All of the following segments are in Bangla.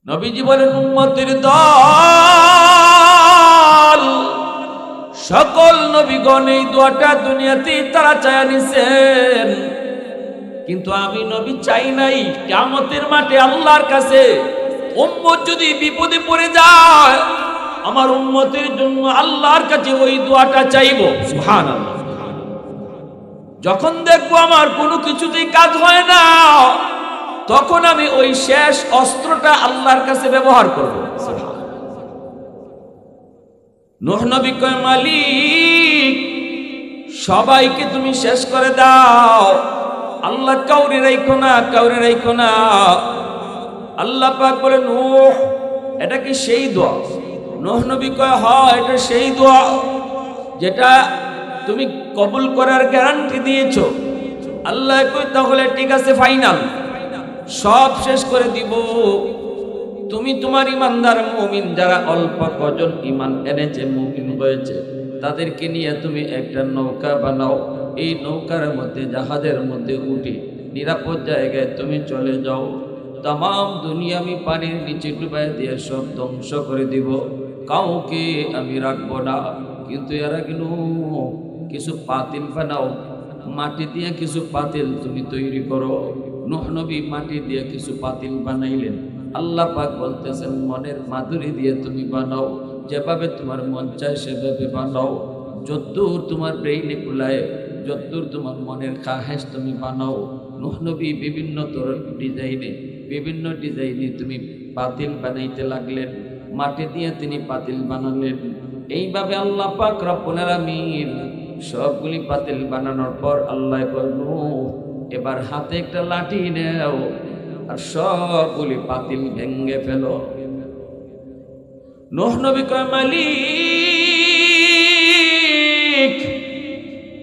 নবীজি বলেন উম্মতের দল সকল নবীগণ এই দোয়াটা দুনিয়াতে তারা চায়া নিছেন, কিন্তু আমি নবী চাই নাই কিয়ামতের মাঠে আল্লাহর কাছে উম্মত যদি বিপদে পড়ে যায় আমার উম্মতের জন্য আল্লাহর কাছে ওই দোয়াটা চাইবো। সুবহানাল্লাহ। যখন দেখবো আমার কোনো কিছুতেই কাজ হয় না তখন আমি ওই শেষ অস্ত্রটা আল্লাহর কাছে ব্যবহার করব। নূহ নবী কয় মালিক সবাইকে তুমি শেষ করে দাও, আল্লাহ কাউরে রাখো না, কাউরে রাখো না। আল্লাহ পাক বলে নূহ এটা কি সেই দোয়া? নূহ নবী কয় হ্যাঁ এটা সেই দোয়া যেটা তুমি কবুল করার গ্যারান্টি দিয়েছো। আল্লাহ কয় তাহলে ঠিক আছে, ফাইনাল, সব শেষ করে দিব। তুমি তোমার ইমানদার মুমিন যারা অল্প কজন ইমান এনেছে মুমিন হয়েছে তাদেরকে নিয়ে তুমি একটা নৌকা বানাও, এই নৌকার মধ্যে জাহাজের মধ্যে উঠে নিরাপদ জায়গায় তুমি চলে যাও। তাম দুনিয়া আমি পানির নিচে ডুবাই দিয়ে সব ধ্বংস করে দিব, কাউকে আমি রাখবো না। কিন্তু এরা কিন্তু কিছু পাতিল বানাও, মাটি দিয়ে কিছু পাতিল তুমি তৈরি করো। নূহ নবী মাটি দিয়ে কিছু পাতিল বানাইলেন। আল্লাহ পাক বলতেছেন মনের মাধুরী দিয়ে তুমি বানাও, যেভাবে তোমার মন চায় সেভাবে বানাও, যদ্দূর তোমার ব্রেইনে কুলায়, যদ্দূর তোমার মনের খাহেস তুমি বানাও। নূহ নবী বিভিন্ন ডিজাইনে তুমি পাতিল বানাইতে লাগলেন, মাটি দিয়ে তিনি পাতিল বানালেন। এইভাবে আল্লাহ পাক রব্বুল আলামিন সবগুলি পাতিল বানানোর পর আল্লাহ বলল এবার হাতে একটা লাঠি নেও আর সবগুলি পাতিল ভেঙে ফেলো। নূহ নবী কয় মালিক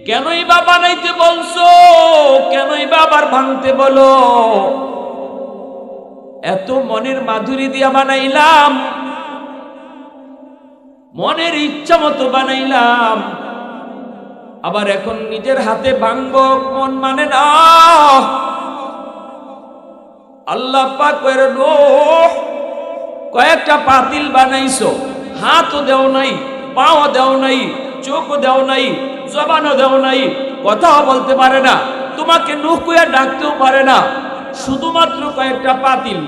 কেনই বা বানাইতে বলছো, কেনই বা আবার ভাঙতে বলো? এত মনের মাধুরী দিয়া বানাইলাম, মনের ইচ্ছা মতো বানাইলাম, আবার এখন নিজের হাতে ভাঙবো, মন মানে না। আল্লাহ পাক কয়েকটা পাতিল বানাইছো, হাতও দেও নাই, পাও দেও নাই, চোখও দেও নাই, জবানও দেও নাই, কথাও বলতে পারে না, তোমাকে নূহ কইয়া ডাকতেও পারে না, শুধুমাত্র কয়েকটা পাতিল।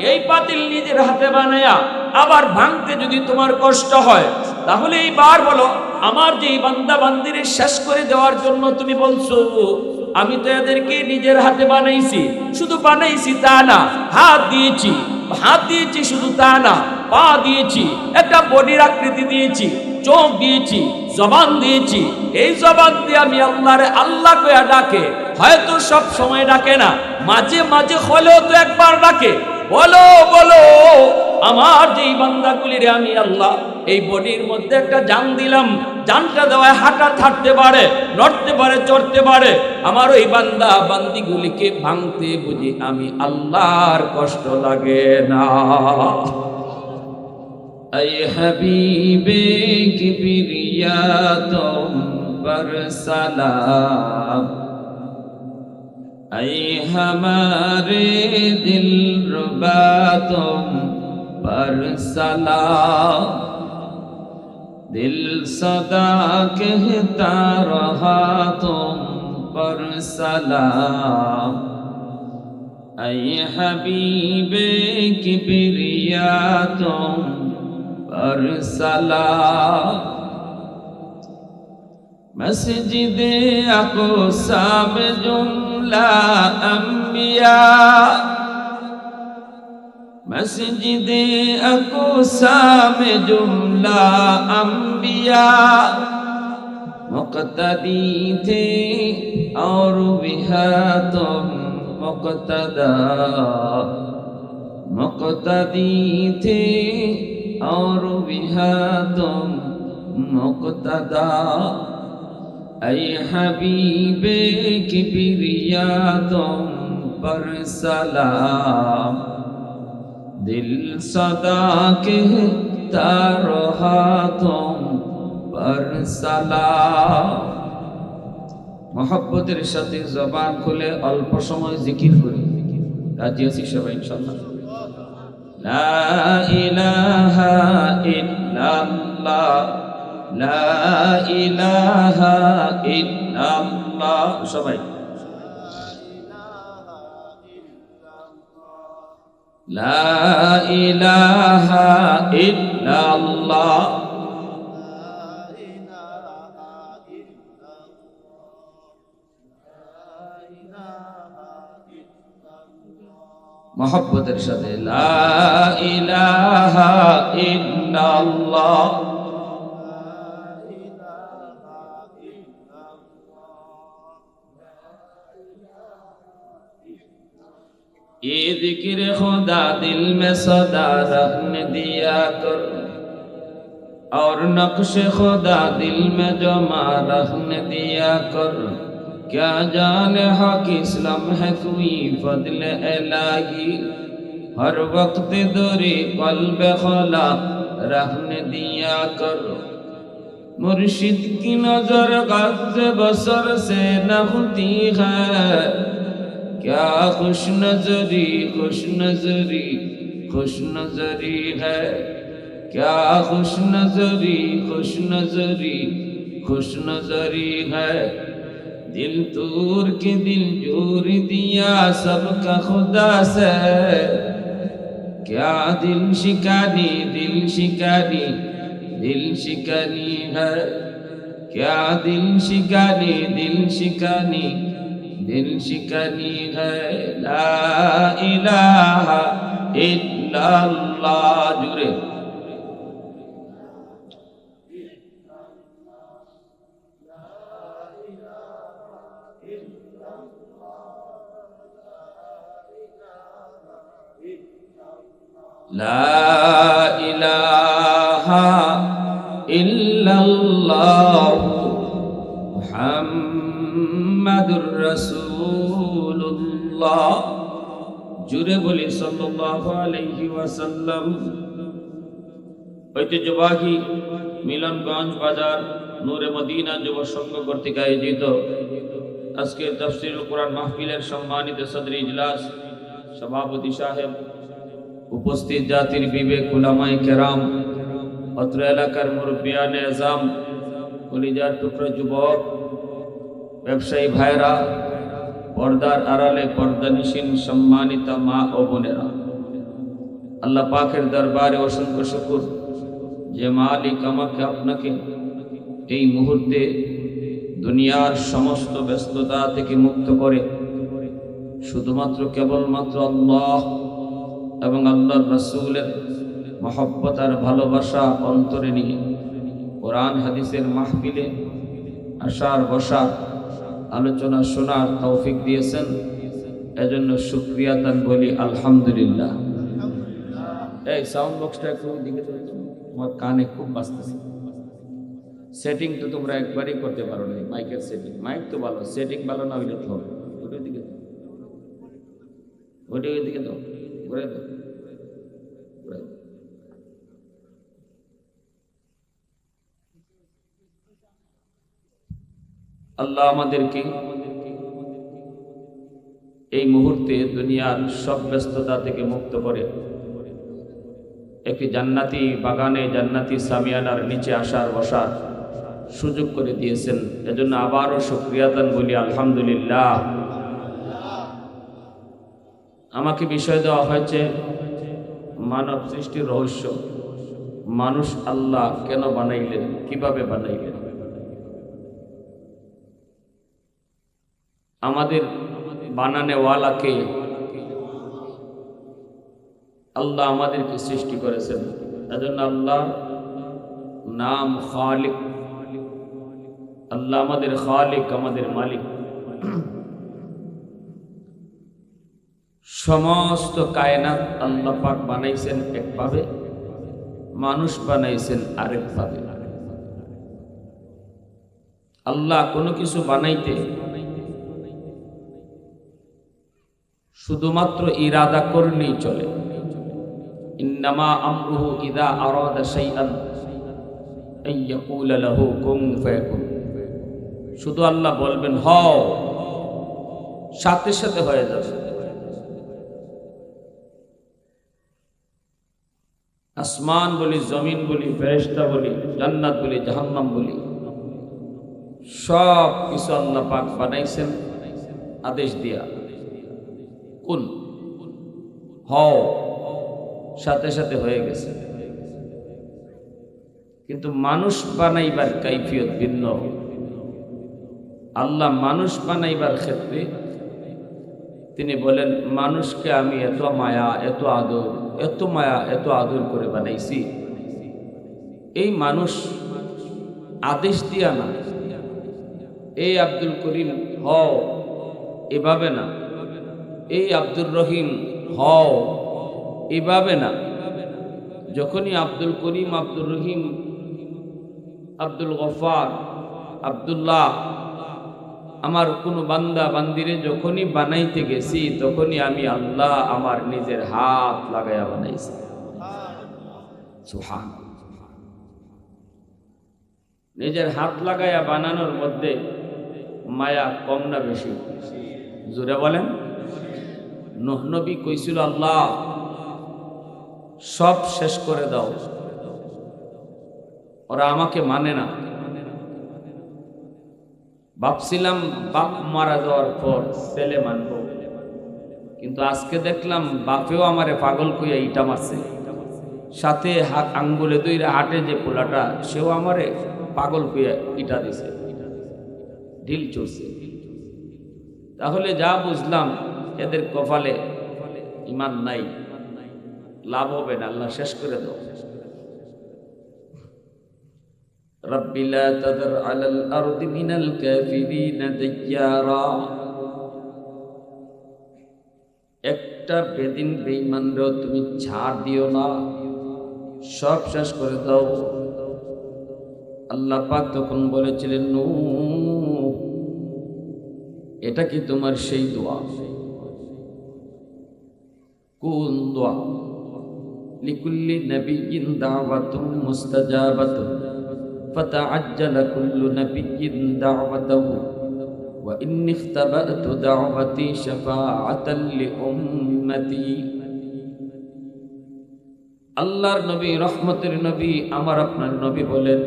এই পাতিল নিজের হাতে বানায়া আবার ভাঙতে যদি তোমার কষ্ট হয় তাহলে এইবার বলো আমার যে বান্দা বান্দিরে শেষ করে দেওয়ার জন্য তুমি বলছো, আমি তো এদেরকে নিজের হাতে বানাইছি, শুধু বানাইছি তা না, হাত দিয়েছি শুধু তা না, পা দিয়েছি, একটা বডির আকৃতি দিয়েছি, চোখ দিয়েছি, জবান দিয়েছি। এই জবান দিয়ে আমি আল্লাহরে আল্লাহ কইয়া ডাকে, হয়তো সব সময় ডাকে না, মাঝে মাঝে হলেও তো একবার ডাকে, বলো বলো আমার যেই বান্দাগুলিরে আমি আল্লাহ এই বডির মধ্যে একটা জান দিলাম, জানটা দেওয়ায় হাঁটা থাকতে পারে, নড়তে পারে, চড়তে পারে, আমার ওই বান্দা বান্দিগুলিকে ভাঙতে বুঝি আমি আল্লাহর কষ্ট লাগে না। ऐ हबीबे किबरिया तुम पर सलाम, ऐ हमारे दिलरुबा तुम पर सलाम, दिल सदा कहता रहा तुम पर सलाम, ऐ हबीबे किबरिया तुम पर सलाम। मस्जिदे अक़सा में जुमला अंबिया, मस्जिदे अक़सा में जुमला अंबिया, मुक़्तदी थे और बिहा तुम मुक़्तदा, मुक़्तदी थे और बिहा तुम मुक़्तदा, ऐ हबीबे किबरिया तुम पर सलाम, दिल सदा कहता रहा तुम पर सलाम। मोहब्बतेर साथे जबान खुले अल्प समय जिकिर करी, राजी आছি সবাই ইনশাআল্লাহ? লা ইলাহা ইল্লাল্লাহ, লা ইলাহা ইল্লাল্লাহ। সবাই লা ইলাহা ইল্লাল্লাহ, মহব্বতের সাথে লা ইলাহা ইল্লাল্লাহ। ये जिक्र खुदा दिल में सदा रहने दिया कर, और नक्श खुदा दिल में जमा रहने दिया कर। क्या जाने हक इस्लाम है कोई फضل इलाही, हर वक्त दूरी कल्ब खुला रहने दिया कर। मुर्शिद की नजर गज़ बसर से न होती है, क्या खुश नजरी खुश नजरी खुश नजरी है। क्या खुश नजरी खुश नजरी खुश नजरी है। दिल तूर के दिल जोर दिया सबका खुदा से, क्या दिल शिकानी दिल शिकानी दिल शिकानी है। क्या दिल शिकानी दिल शिकानी दिल शिकनी है। ला इलाहा इल्लल्लाह जुरे ला इलाहा इल्लल्लाह मुहम्मदुर रसूलुल्लाह। জুড়ে বলি সাল্লাল্লাহু আলাইহি ওয়াসাল্লাম। ঐতিহ্যবাহী মিলনগঞ্জ বাজার নূরে মদিনা যুব সংঘ কর্তৃক আয়োজিত আজকের তাফসীরুল কোরআন মাহফিলের সম্মানিত সদর ইজলাস সভাপতি সাহেব, উপস্থিত জাতির বিবেক উলামায়ে কেরাম, অত্র এলাকার মুরব্বিয়ানে আযম, কলিজার টুকরা যুবক, ব্যবসায়ী ভাইরা, পর্দার আড়ালে পর্দানিশীন সম্মানিত মা ও বোনেরা, আল্লাহ পাকের দরবারে অসংখ্য শুকর যে মালিক আমাকে আপনাকে এই মুহূর্তে দুনিয়ার সমস্ত ব্যস্ততা থেকে মুক্ত করে শুধুমাত্র কেবলমাত্র আল্লাহ এবং আল্লাহর রাসূলের মহব্বত আর ভালোবাসা অন্তরে নিয়ে কোরআন হাদিসের মাহফিলে আসার বসার আলোচনা শোনার তৌফিক দিয়েছেন। এজন্য শুকরিয়া তান বলি আলহামদুলিল্লাহ। এই সাউন্ড বক্সটা একটু দিকে চলতো, আমার কানে খুব বাজতেছে। সেটিং তো তোমরা একবারই করতে পারো না, মাইকের সেটিং। মাইক তো ভালো, সেটিং ভালো না হইলে তো হবে। ওটার দিকে ওইটার দিকে দাও, ঘুরে দাও, ঘুরে দাও। আল্লাহ আমাদেরকে এই মুহূর্তে দুনিয়ার সব ব্যস্ততা থেকে মুক্ত করে একটি জান্নাতি বাগানে, জান্নাতি সামিয়ানার নিচে আসার বসার সুযোগ করে দিয়েছেন। এজন্য আবারও শুকরিয়াতান বলি আলহামদুলিল্লাহ। আমাকে বিষয় দেওয়া হয়েছে মানব সৃষ্টির রহস্য। মানুষ আল্লাহ কেন বানাইলেন, কিভাবে বানাইলেন। আমাদের বানানেওয়ালাকে আল্লাহ আমাদেরকে সৃষ্টি করেছেন। এজন্য আল্লাহ নাম খালিক। আল্লাহ আমাদের খালিক, আমাদের মালিক। সমস্ত কায়নাত আল্লাহ পাক বানাইছেন একভাবে, মানুষ বানাইছেন আরেকভাবে। আল্লাহ কোনো কিছু বানাইতে শুধুমাত্র ইরাদা করলেই চলে। ইন্নামা আমরুহু ইযা আরাদা শাইআন আন ইয়াকুলা লাহু কুন ফায়াকুন। শুধু আল্লাহ বলবেন হও, সাথে সাথে হয়ে যাবে। আসমান বলি, জমিন বলি, ফেরেশতা বলি, জান্নাত বলি, জাহান্নাম বলি, সব কিছু আল্লাহ পাক বানাইছেন আদেশ দিয়া। কোন হও, সাথে সাথে হয়ে গেছে। কিন্তু মানুষ বানাইবার কাইফিয়ত ভিন্ন। আল্লাহ মানুষ বানাইবার ক্ষেত্রে তিনি বলেন, মানুষকে আমি এত মায়া, এত আদর, এত মায়া, এত আদর করে বানাইছি। এই মানুষ আদেশ দিয়া না, এই আব্দুল করিম হও, এভাবে না। এই আব্দুর রহিম হও, এভাবে না। যখনই আব্দুল করিম, আব্দুর রহিম, আব্দুল গফার, আব্দুল্লাহ, আমার কোনো বান্দা বান্দিরে যখনই বানাইতে গেছি, তখনই আমি আল্লাহ আমার নিজের হাত লাগাইয়া বানাইছি। সুবহানাল্লাহ। নিজের হাত লাগাইয়া বানানোর মধ্যে মায়া কম না বেশি? জোরে বলেন। নূহ নবী কইছিল, আল্লাহ সব শেষ করে দাও, ওরা আমাকে মানে না। ভাবছিলাম বাপ মারা যাওয়ার পর ছেলে মানব, কিন্তু আজকে দেখলাম বাপেও আমারে পাগল কইয়া ইটা মারছে, সাথে হাত আঙ্গুলে দুইরা হাটে যে পোলাটা, সেও আমারে পাগল কইয়া ইটা দিছে, ঢিল চড়ছে। তাহলে যা বুঝলাম, এদের কপালে ঈমান নাই, লাভ হবে না, আল্লাহ শেষ করে দাও। রব্বি লা তাযার আলাল আরদি মিনাল কাফিরিনা দাইয়ারা। একটা বেদিন বেঈমানরেও তুমি ছাড় দিও না, সব শেষ করে দাও। আল্লাহ পাক তখন বলেছিলেন, নূহ, এটা কি তোমার সেই দোয়া? কোন দোয়া? লিকুল্লি নাবিয়্যিন দাওয়াতুন মুস্তাজাবাতুন ফাতাআজ্জালা কুল্লু নাবিয়্যিন দাওয়াতাহু ওয়া ইন্নী ইখতাবাতু দাওয়াতি শাফাআতান লিউম্মতি। আল্লাহর নবী, রহমতের নবী, আমার আপনার নবী বলেন,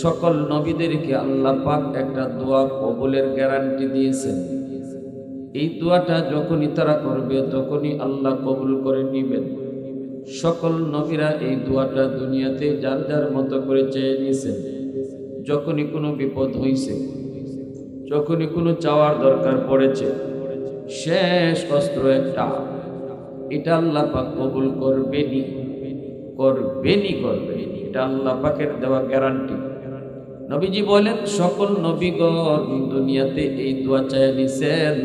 সকল নবীদেরকে আল্লাহ পাক একটা দোয়া কবুলের গ্যারান্টি দিয়েছেন। এই দোয়াটা যখনই তারা করবে, তখনই আল্লাহ কবুল করে নিবেন। সকল নবীরা এই দোয়াটা দুনিয়াতে যার যার মতো করে চেয়ে নিয়েছেন। যখনই কোনো বিপদ হয়েছে, যখনই কোনো চাওয়ার দরকার পড়েছে, শেষ অস্ত্র একটা, এটা আল্লাহ পাক কবুল করবেনই, করবেনই করবেন। এটা আল্লাহ পাকের দেওয়া গ্যারান্টি। নবীজি বলেন, সকল নবীগণ দুনিয়াতে এই দোয়া চাই নিছেন,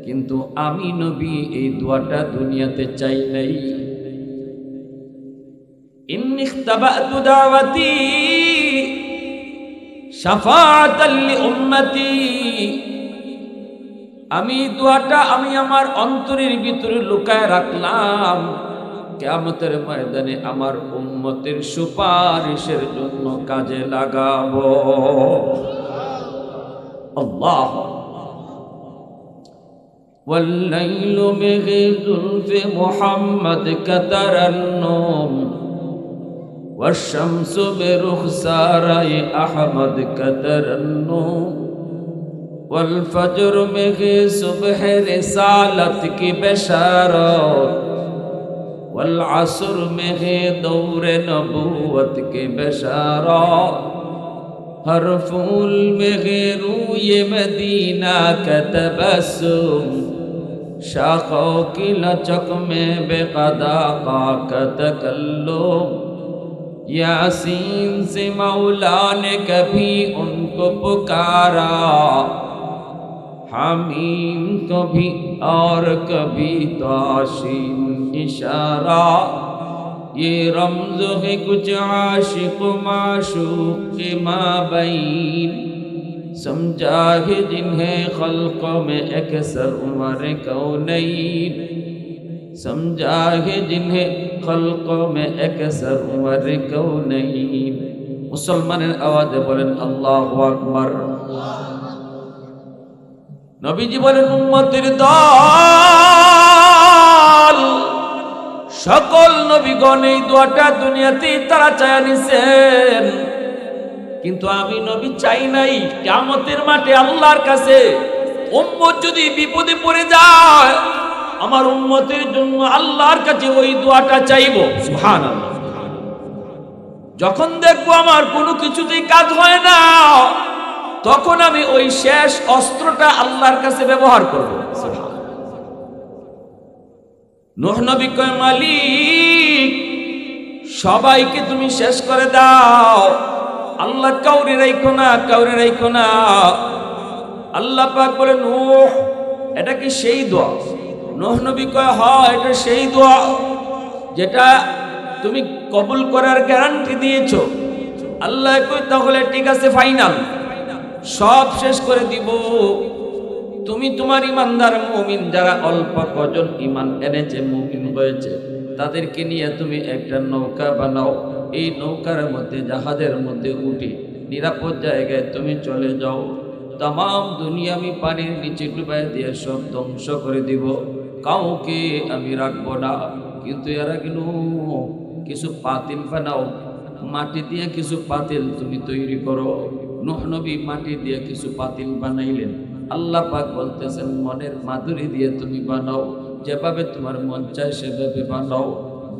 কিন্তু আমি নবী এই দোয়াটা দুনিয়াতে চাই নাই। ইন্নী ইখতাবাতু দাওয়াতি শাফাআতান লিউম্মতি। আমি দোয়াটা আমি আমার অন্তরের ভিতরে লুকায় রাখলাম, কিয়ামতের ময়দানে আমার উম্মতের সুপারিশের জন্য কাজে লাগাবো। আল্লাহ। والليل بزلف محمد كترنم والشمس برخسار أحمد كترنم والفجر में सुबह रिसालत की बशारत والعصر में दौर नबूवत की बशारत हर फूल में रूय मदीना का तबस्सुम शाखों की लचक में बेक़दा का तकल्लुम यासीन से मौला ने कभी उनको पुकारा हामीम कभी और कभी ताशीन इशारा ये रमज़ है कुछ आशिक माशूक के माबैन समझा है जिन्हें खल्क़ों में अक्सर उमर कौनैन समझा है जिन्हें खल्क़ों में अक्सर उमर कौनैन। मुसलमाনের আওয়াজে বলেন আল্লাহু আকবার। নবীজি বলেন, উম্মতের দল সকল নবীগণ এই দোয়াটা দুনিয়াতেই তারা চায় নিছেন, কিন্তু আমি নবী চাই নাই। কিয়ামতের মাঠে আল্লাহর কাছে উম্মত যদি বিপদে পড়ে যায়, আমার উম্মতের জন্য আল্লাহর কাছে ওই দোয়াটা চাইবো। সুবহানাল্লাহ। যখন দেখবো আমার কোনো কিছুতেই কাজ হয় না, তখন আমি ওই শেষ অস্ত্রটা আল্লাহর কাছে ব্যবহার করব। নূহ নবী কয়, মালিক সবাইকে তুমি শেষ করে দাও, আল্লাহ কাউরে রাখো না, কাউরে রাখো না। আল্লাহ পাক বলেন, নূহ এটা কি সেই দোয়া? নূহ নবী কয়, হ্যাঁ এটা সেই দোয়া যেটা তুমি কবুল করার গ্যারান্টি দিয়েছো। আল্লাহ কয়, তাহলে ঠিক আছে, ফাইনাল, সব শেষ করে দিব। তুমি তোমার ইমানদার মুমিন যারা অল্প কজন ইমান এনেছে, মুমিন হয়েছে, তাদেরকে নিয়ে তুমি একটা নৌকা বানাও। এই নৌকার মধ্যে, জাহাজের মধ্যে উঠে নিরাপদ জায়গায় তুমি চলে যাও। তাম দুনিয়া আমি পানির নিচে ডুবাই দিয়ে সব ধ্বংস করে দিব, কাউকে আমি রাখবো না। কিন্তু এরা কেন কিছু পাতিল বানাও, মাটি দিয়ে কিছু পাতিল তুমি তৈরি করো। নূহ নবী মাটি দিয়ে কিছু পাতিল বানাইলেন। আল্লাহ পাক বলতেছেন, মনের মাধুরী দিয়ে তুমি বানাও, যেভাবে তোমার মন চায় সেভাবে বানাও,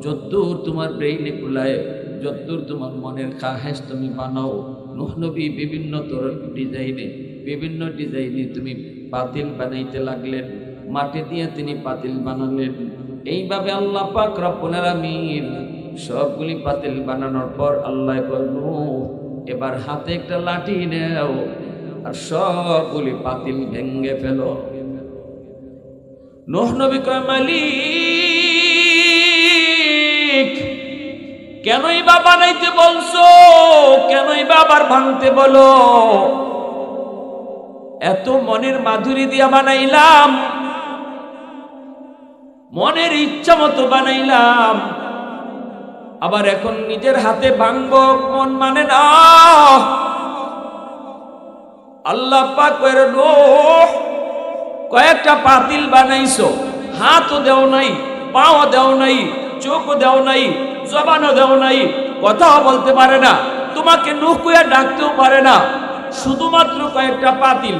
যতদূর তোমার ব্রেইনে কুলায়, যতদূর তোমার মনের খাহেশ তুমি বানাও। নূহ নবী বিভিন্ন ডিজাইনে তুমি পাতিল বানাইতে লাগলেন, মাটি দিয়ে তিনি পাতিল বানালেন। এইভাবে আল্লাহ পাক রব্বুল আলামিন সবগুলি পাতিল বানানোর পর আল্লাহ কয়, নূহ এবার হাতে একটা লাঠি নেও আর সবগুলি পাতিল ভেঙে ফেলো। নূহ নবী কয়, মালিক কেনই বা বানাইতে বলছো, কেনই বা আবার ভাঙতে বলো? এত মনের মাধুরী দিয়া বানাইলাম, মনের ইচ্ছা মতো বানাইলাম, আবার এখন নিজের হাতে ভাঙবো, মন মানে না। আল্লাহ পাক কইরা, নূহ কয়েকটা পাতিল বানাইছো, হাতও দেও নাই, পাও দেও নাই, চোখও দেও নাই, জবানও দেও নাই, কথাও বলতে পারে না, তোমাকে নূহ কইয়া ডাকতেও পারে না, শুধুমাত্র কয়েকটা পাতিল।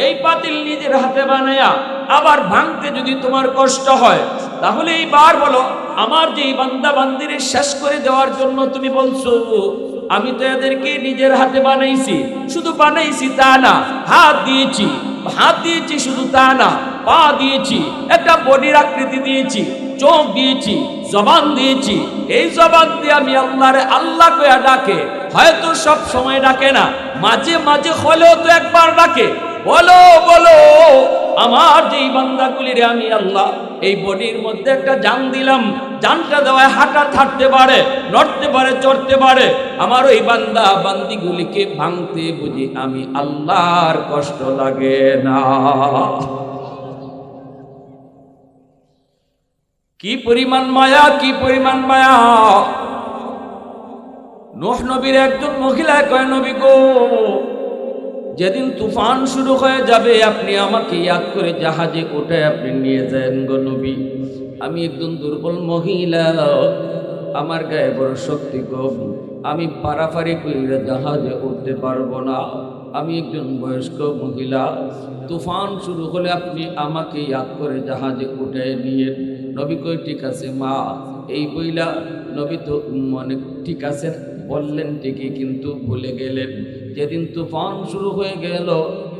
এই পাতিল নিজের হাতে বানায়া আবার ভাঙতে যদি তোমার কষ্ট হয়, তাহলে এইবার বলো, আমার যে বান্দা বান্দিরে শেষ করে দেওয়ার জন্য তুমি বলছো, আমি তো এদেরকে নিজের হাতে বানাইছি। শুধু বানাইছি তা না, হাত দিয়েছি শুধু তা না, পা দিয়েছি, একটা বডির আকৃতি দিয়েছি, চোখ দিয়েছি, জবান দিয়েছি। এই জবান দিয়ে আমি আল্লাহরে আল্লাহ কইয়া ডাকে, হয়তো সব সময় ডাকে না, মাঝে মাঝে হলেও তো একবার ডাকে। বলো বলো, আমার যেই বান্দাগুলিরে আমি আল্লাহ এই বডির মধ্যে একটা জান দিলাম, জানটা দেওয়ায় হাঁটা থাকতে পারে, নড়তে পারে, চড়তে পারে, আমার ওই বান্দা বান্দিগুলিকে ভাঙতে বুঝি আমি আল্লাহর কষ্ট লাগে না? কি পরিমাণ মায়া, কি পরিমাণ মায়া! নূহ নবীর একজন মহিলা কয়, নবী গো, যেদিন তুফান শুরু হয়ে যাবে আপনি আমাকে ইয়াদ করে জাহাজে উঠে আপনি নিয়ে যান গো নবী। আমি একজন দুর্বল মহিলা, আমার গায়ে বড় শক্তি কম, আমি পারাপারি করে জাহাজে উঠতে পারবো না। আমি একজন বয়স্ক মহিলা, তুফান শুরু হলে আপনি আমাকে ইয়াদ করে জাহাজে উঠে নিয়ে। নবী কই, ঠিক আছে মা। এই বইলা নবী তো মনে ঠিক আছে বললেন ঠিকই, কিন্তু ভুলে গেলেন। যেদিন তুফান শুরু হয়ে গেল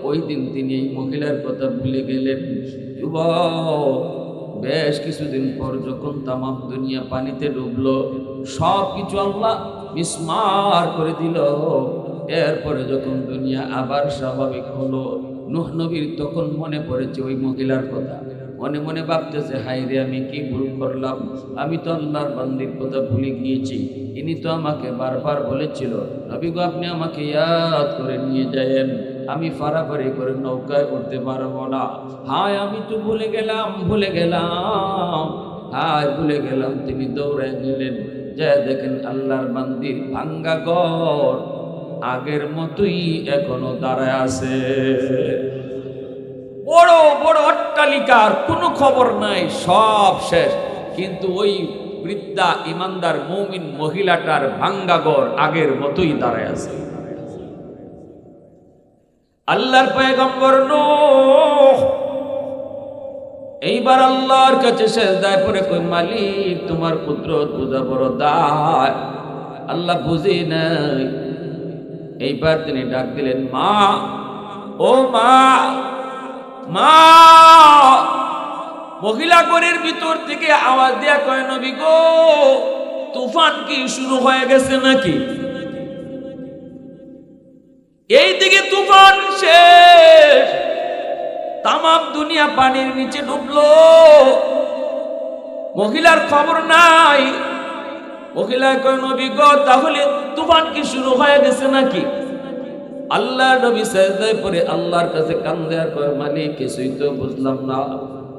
ওই দিন তিনি এই মহিলার কথা ভুলে গেলেন। বেশ কিছুদিন পর যখন তামাম দুনিয়া পানিতে ডুবলো, সব কিছু আল্লাহ মিসমার করে দিল। এরপরে যখন দুনিয়া আবার স্বাভাবিক হলো, নূহ নবীর তখন মনে পড়েছে ওই মহিলার কথা। মনে মনে ভাবতেছে, হায় রে, আমি কি ভুল করলাম, আমি তো আল্লাহর বান্দির কথা ভুলে গিয়েছি। ইনি তো আমাকে বারবার বলেছিল, নবী গো আপনি আমাকে ইয়াদ করে নিয়ে যায়েন, আমি ফারাফারি করে নৌকায় উঠতে পারবো না। হায় আমি তো ভুলে গেলাম। হায় ভুলে গেলাম। তিনি দৌড়ায় গেলেন, যা দেখেন আল্লাহর বান্দির ভাঙ্গা ঘর আগের মতোই এখনো দাঁড়ায় আছে। বড় বড় অট্টালিকার কোনো খবর নাই, সব শেষ। কিন্তু ওই বৃদ্ধা ইমানদার মুমিন মহিলাটার ভাঙ্গা ঘর আগের মতোই দাঁড়ায় আছে। আল্লাহর পয়গম্বর নূহ এইবার আল্লাহর কাছে সেজদায় পড়ে কই, মালিক তোমার কুদরত বুঝা বড় দায়, আল্লাহ বুঝি নাই। এইবার তিনি ডাক দিলেন, মা, ও মা, মা। মহিলা ঘরের ভিতর থেকে আওয়াজ দেয়া কয়, নবী গো, তুফান কি শুরু হয়ে গেছে নাকি? এইদিকে তুফান শেষ, তামাম দুনিয়া পানির নিচে ডুবলো, মহিলার খবর নাই। মহিলা কয়, নবী গো, তাহলে তুফান কি শুরু হয়ে গেছে নাকি? আল্লাহ নবী সাজদায় পড়ে আল্লাহর কাছে কান্দে আর কয়, মালিক কিছুই তো বুঝলাম না,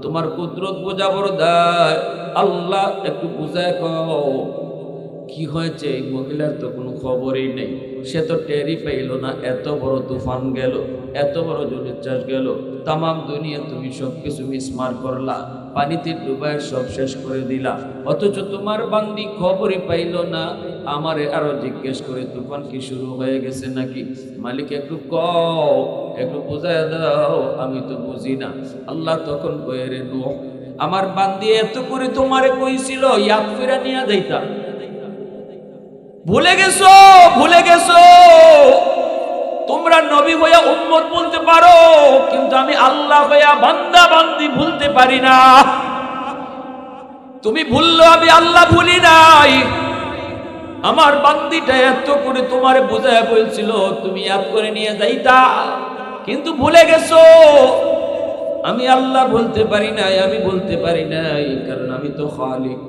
তোমার কুদরত বোঝা বড় দায়, আল্লাহ একটু বুঝায় কও কি হয়েছে। এই মহিলার তো কোনো খবরই নেই, সে তো টেরই পাইল না এত বড় তুফান গেল, এত বড় জলোচ্ছ্বাস গেল, তামাম দুনিয়া তুমি সবকিছু মিসমার করলা, পানিতে ডুবায় সব শেষ করে দিলা, অথচ তোমার বান্দি খবরই পাইল না। আমারে আরো জিজ্ঞেস করে তুফান কি শুরু হয়ে গেছে নাকি? মালিক একটু কও, একটু বুঝায় দাও, আমি তো বুঝি না। আল্লাহ তখন কয়ে, রে নূহ, আমার বান্দি এত করে তোমারে কইছিল ইয়াদ ফিরা নিয়ে যাইতা, ভুলে গেছো, ভুলে গেছো। তোমরা নবী হইয়া উম্মত বলতে পারো, কিন্তু আমি আল্লাহ হইয়া বান্দা বান্দি ভুলতে পারি না। তুমি ভুললো, আমি আল্লাহ ভুলি নাই। আমার বান্দিটা এত করে তোমারে বুঝায় বলছিল তুমি ইয়াদ করে নিয়ে যাইতা, কিন্তু ভুলে গেছো। আমি আল্লাহ বলতে পারি নাই, আমি বলতে পারি নাই, কারণ আমি তো খালিক,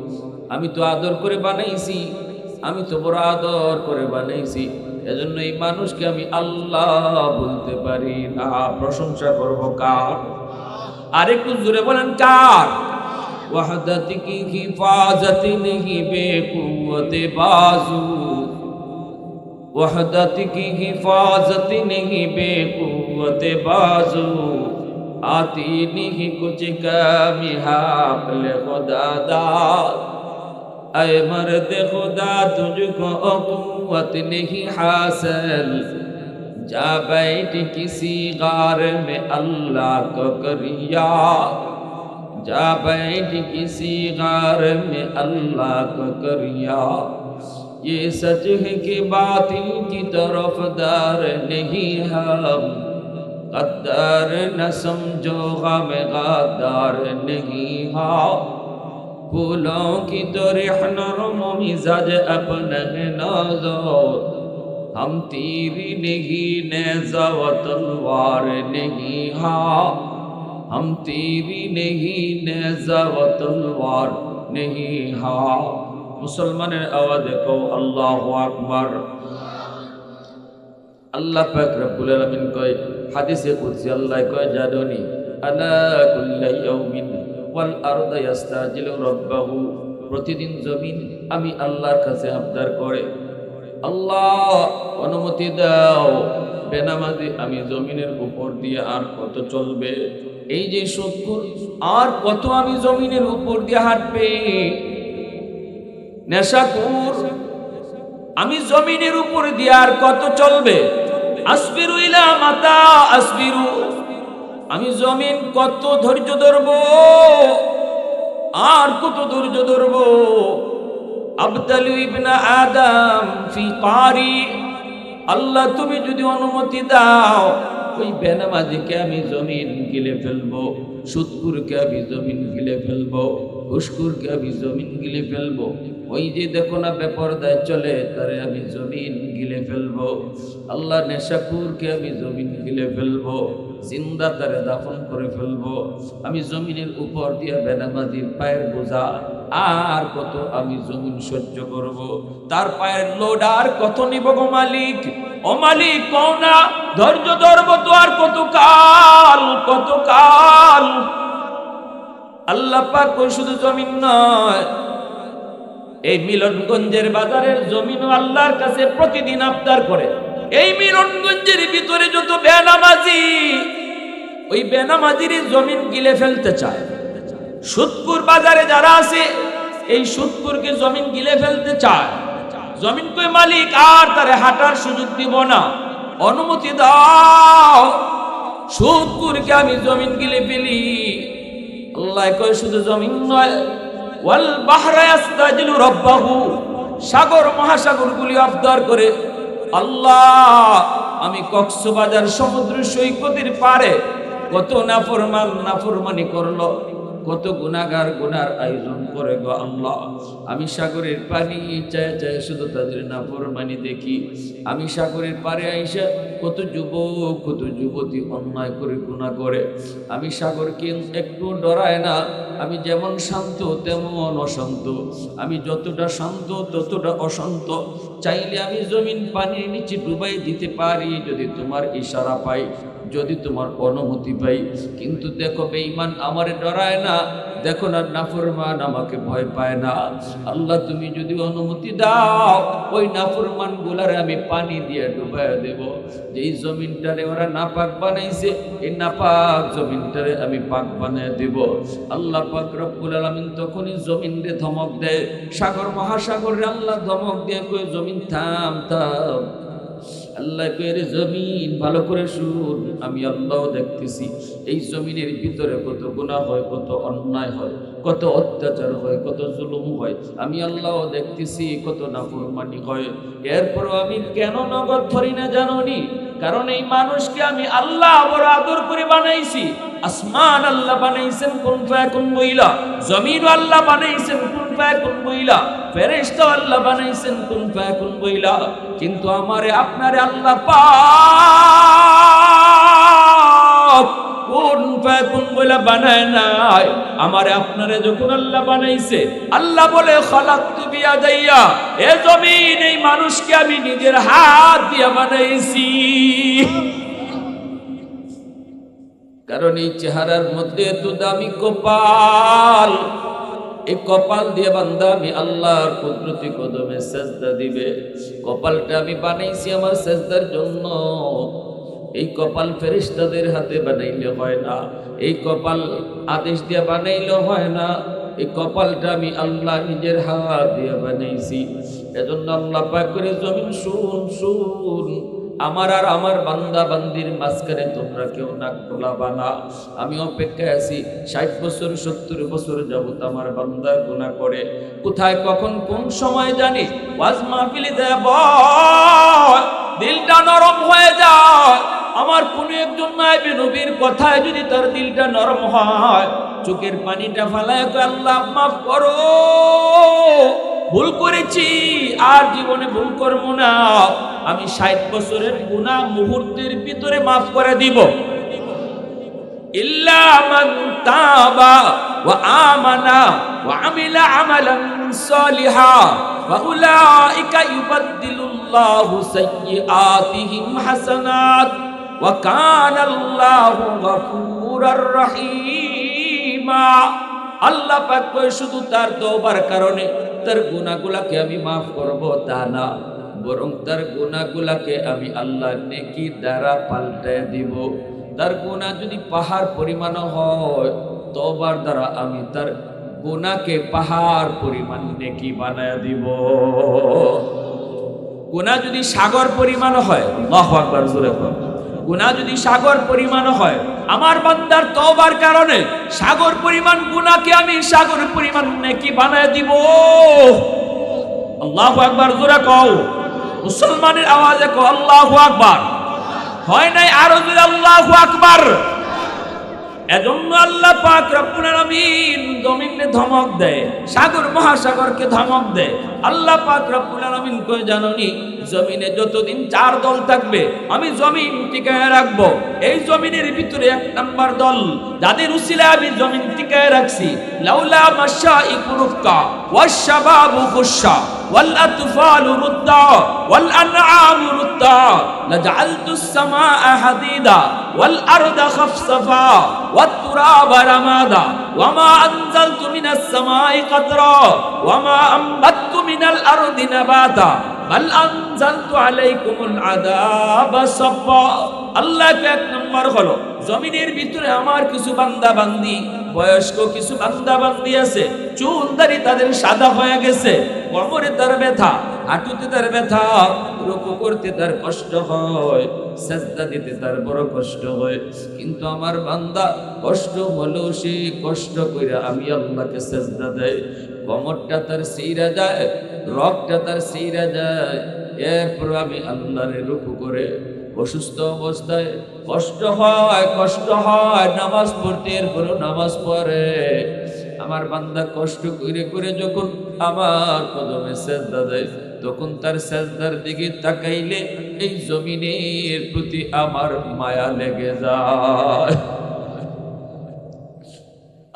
আমি তো আদর করে বানাইছি, আমি তো বড় আদর করে বানাইছি, এজন্য এই মানুষকে আমি আল্লাহ বলতে পারি না। প্রশংসা করব কার? আরেকটু জোরে বলেন কার? ওয়াহদাতি কি হিফাজতি নেহি বেকুওয়াতে বাজু, ওয়াহদাতি কি হিফাজতি নেহি বেকুওয়াতে বাজু, आती नहीं कुछ कमी हाफले खुदा दाद, ऐ मर्द खुदा तुझको कुव्वत नहीं हासिल, जा बैठ किसी गार में अल्लाह को करिया, जा बैठ किसी गार में अल्लाह को करिया। ये सच है कि बातिल की तरफदार नहीं हम, गद्दार न समझो गम गद्दार नहीं हाँ, फूलों की तो नरम मिजाज अपने नाज़ो, हम तीरी नहीं नेज़ा व तलवार नहीं हाँ, हम तीरी नहीं नेज़ा व तलवार नहीं हाँ। मुसलमाনের आवाज़े को अल्लाहु আকবার। আল্লাহ পাক রব্বুল আলামিন কয়, হাদিসে কুদসি আল্লাহ কয়, জাদুনি আলা কুল্লি ইয়াউমিন ওয়াল আরদু ইস্তাজিলু রাব্বাহু, প্রতিদিন জমিন আমি আল্লাহর কাছে আবদার করে, আল্লাহ অনুমতি দাও, বেনামাজি আমি জমিনের উপর দিয়ে আর কত চলবে, এই যে সুদখোর আর কত আমি জমিনের উপর দিয়ে হাঁটবে, নেশাখোর আমি জমিনের উপর দিয়ে আর কত চলবে, আসবিরু ইলা মাতা আসবিরু, আমি জমিন কত ধৈর্য ধরব, আর কত ধৈর্য ধরব, আবতালু ইবনা আদম ফি কারি, আল্লাহ তুমি যদি অনুমতি দাও ওই বেনামাজিকে আমি জমিন গিলে ফেলবো, সুদখোরকে আমি জমিন গিলে ফেলবো, ঘুষখোরকে আমি জমিন গিলে ফেলবো, ওই যে দেখো না বেপরদায় চলে তারে আমি জমিন গিলে ফেলবো, আল্লাহ নেশাখোরকে আমি জমিন গিলে ফেলবো, জিন্দা তারে দাফন করে ফেলবো, আমি জমিনের উপর দিয়ে বেনামাজির পায়ের বোঝা আর কত আমি জমিন সহ্য করব, তার পায়ের লোড আর কত নিব গো মালিক, ও মালিক কও না, ধৈর্য ধরবো তো আর কত কাল, কত কাল। আল্লাহ পাক শুধু জমিন নয়, এই মিলনগঞ্জের বাজারের জমিনও আল্লাহর কাছে প্রতিদিন আবদার করে। এই মিলনগঞ্জের ভিতরে যত বেনামাজি, ওই বেনামাজির জমিন গিলে ফেলতে চায়। সুদপুর বাজারে যারা আছে এই সুদখোরকে জমিন গিলে ফেলতে চায়। জমিন কই মালিক আর তারে হাঁটার সুযোগ দিব না, অনুমতি দাও, সুদখোরকে আমি জমিন গিলে ফেলি। আল্লাহ কয় শুধু জমিন নয়, ওয়াল বাহরা ইয়াস্তাজিলু রাব্বাহু, সাগর মহাসাগরগুলি আবদার করে, আল্লাহ আমি কক্সবাজার সমুদ্র সৈকতের পারে কত নাফরমানি করলো, কত গুনাহগার গুনার আয়োজন করে গো আল্লাহ। আমি সাগরের পানি চায় চায় শুধু তাদের নাফরমানি দেখি। আমি সাগরের পারে আইসা কত যুবক কত যুবতী অন্যায় করে গুনাহ করে। আমি সাগরকে একটু ডরায় না। আমি যেমন শান্ত তেমন অশান্ত, আমি যতটা শান্ত ততটা অশান্ত। চাইলে আমি জমিন পানির নিচে ডুবাই দিতে পারি যদি তোমার ইশারা পাই, যদি তোমার অনুমতি পাই। কিন্তু দেখো বেঈমান আমারে ডরায় না, দেখো না নাফরমান আমাকে ভয় পায় না। আল্লাহ তুমি যদি অনুমতি দাও, ওই নাফরমান গুলারে আমি পানি দিয়ে ডুবাইয়া দেব। যেই জমিনটারে ওরা নাপাক বানাইছে, এই নাপাক জমিনটারে আমি পাক বানিয়ে দেব। আল্লাহ পাক রব্বুল আলামিন তখনই জমিনরে ধমক দেয়, সাগর মহাসাগরে আল্লাহ ধমক দিয়ে কই জমিন থাম থাম। আল্লাহ কয়ে জমিন ভালো করে শুন, আমি আল্লাহ দেখতেছি এই জমিনের ভিতরে কত গুনাহ হয়, কত অন্যায় হয়, কত অত্যাচার হয়, কত জুলুম হয়। আমি আল্লাহ দেখতেছি কত নাফরমানি হয়। এরপরও আমি কেন নগদ ধরি না জানোনি? কারণ এই মানুষকে আমি আল্লাহ বড় আদর করে বানাইছি। আসমান আল্লাহ বানাইছেন কুন ফায়াকুন বইলা, জমিন আল্লাহ বানাইছেন কুন ফায়াকুন বইলা, ফেরেশতা আল্লাহ বানাইছেন কুন ফায়াকুন বইলা। কিন্তু আমারে আপনারে আল্লাহ পাক কুন ফায়াকুন বইলা বানায় নাই। আমারে আপনারে যখন আল্লাহ বানাইছে, আল্লাহ বলে খালাকতু বিয়াদাইয়া, এ জমিন এই মানুষকে আমি নিজের হাত দিয়ে বানাইছি। কারণ এই চেহারার মধ্যে এত দামি কপাল, এই কপাল দিয়ে বান্দা আমি আল্লাহর কুদরতি কদমে সেজদা দিবে। কপালটা আমি বানাইছি আমার সেজদার জন্য। এই কপাল ফেরেশতাদের হাতে বানাইলে হয় না, এই কপাল আদেশ দিয়ে বানাইলে হয় না। এই কপালটা আমি আল্লাহ নিজের হাত দিয়ে বানাইছি। এজন্য আল্লাহ পাক করে জমিন শুন শুন, আমার আর আমার বান্দা বান্দির মাঝখানে তোমরা কেউ নাক গলাবা না। আমি অপেক্ষায় আছি। 60 বছর 70 বছর যাবত আমার বান্দা গুনাহ করে, কোথায় কখন কোন সময় জানি ওয়াজ মাহফিলে দেব, দিলটা নরম হয়ে যায়। আমার কোন একজন নায়েবে নবীর কথায় যদি তার দিলটা নরম হয়, চোখের পানিটা ফালায় কয় আল্লাহ মাফ করো, ভুল করেছি, আর জীবনে ভুল করব না। আমি 60 বছরের গুনাহ মুহূর্তের ভিতরে মাফ করে দিব। ইল্লা মান তাবা ওয়া আমানা ওয়া আমিলা আমালান সালিহা ওয়া উলাইকা ইউবাদদিলুল্লাহু সাইয়্যাতিহিম হাসানাত ওয়া কানাল্লাহু গফুরার রহিমা। আল্লাহ পাক কয় শুধু তার তওবার কারণে তার গুনাহগুলোকে আমি মাফ করব তা না, বরং তার গুনাহগুলোকে আমি আল্লাহর নেকি দ্বারা পাল্টায় দিব। তার গুনাহ যদি পাহাড় পরিমাণ হয়, তওবার দ্বারা আমি তার গুনাহকে পাহাড় পরিমাণ নেকি বানায় দিব। গুনাহ যদি সাগর পরিমাণ হয়, আল্লাহু আকবার জোরে বল, গুনাহ যদি সাগর পরিমাণ হয়, আমার বান্দার তওবার কারণে সাগর পরিমাণ গুনাহকে আমি সাগর পরিমাণ নেকি বানায় দিব। আল্লাহু আকবার জোরে কও, মুসলমানের আওয়াজে কও আল্লাহু আকবার। হয় নাই আরো জোরে আল্লাহু আকবার। এজন্য আল্লাহ পাক রব্বুল আলামিন জমিনে ধমক দেয়, সাগর মহাসাগরকে ধমক দেয়। আল্লাহ পাক রব্বুল আলামিন কই জানোনি? জমিনে যতদিন 4 দল থাকবে আমি জমিন টিকায় রাখবো। এই জমিনের ভিতরে 1 নাম্বার দল, যাদের উসিলায় আমি জমিন টিকায় রাখছি, লাউলা মাশাইকু রুফকা ওয়াশ শাবাবু খুশা ওয়াল আতফালু রুদ্দা ওয়াল আনআমু রুদ্দা লাজআলতুস সামাআ হাদিদা ওয়াল আরদা খাফসাফা ওয়াত তুরাবা রামাদা ওয়ামা আনজালতু মিনাস সামাই কাতরা ওয়ামা আমবাততু মিনাল আরদি নাবাতা বাল আনজালতু আলাইকুমুল আযাবা সাফা। আল্লাহকে এক নম্বর হলো জমিনের ভিতরে আমার কিছু বান্দা বান্দি, বয়স্ক কিছু বান্দা বান্দি আছে, চুল দাড়ি তাদের সাদা হয়ে গেছে, কোমরে তার ব্যথা, হাঁটুতে তার ব্যথা, রুকু করতে তার কষ্ট হয়, সেজদা দিতে তার বড় কষ্ট হয়। কিন্তু আমার বান্দা কষ্ট হলো সে কষ্ট কইরা আমি আল্লাহকে সেজদা দেয়, কোমরটা তার সিরা যায়, রগটা তার সিরা যায়, এরপর আমি আল্লাহরে রুকু করে অসুস্থ অবস্থায় কষ্ট হয় নামাজ পড়তে, এরপর নামাজ পড়ে আমার বান্দা কষ্ট করে করে যখন আমার কদমে সেজদা দেয়, তখন তার সেজদার দিকে তাকাইলে এই জমিনের প্রতি আমার মায়া লেগে যায়।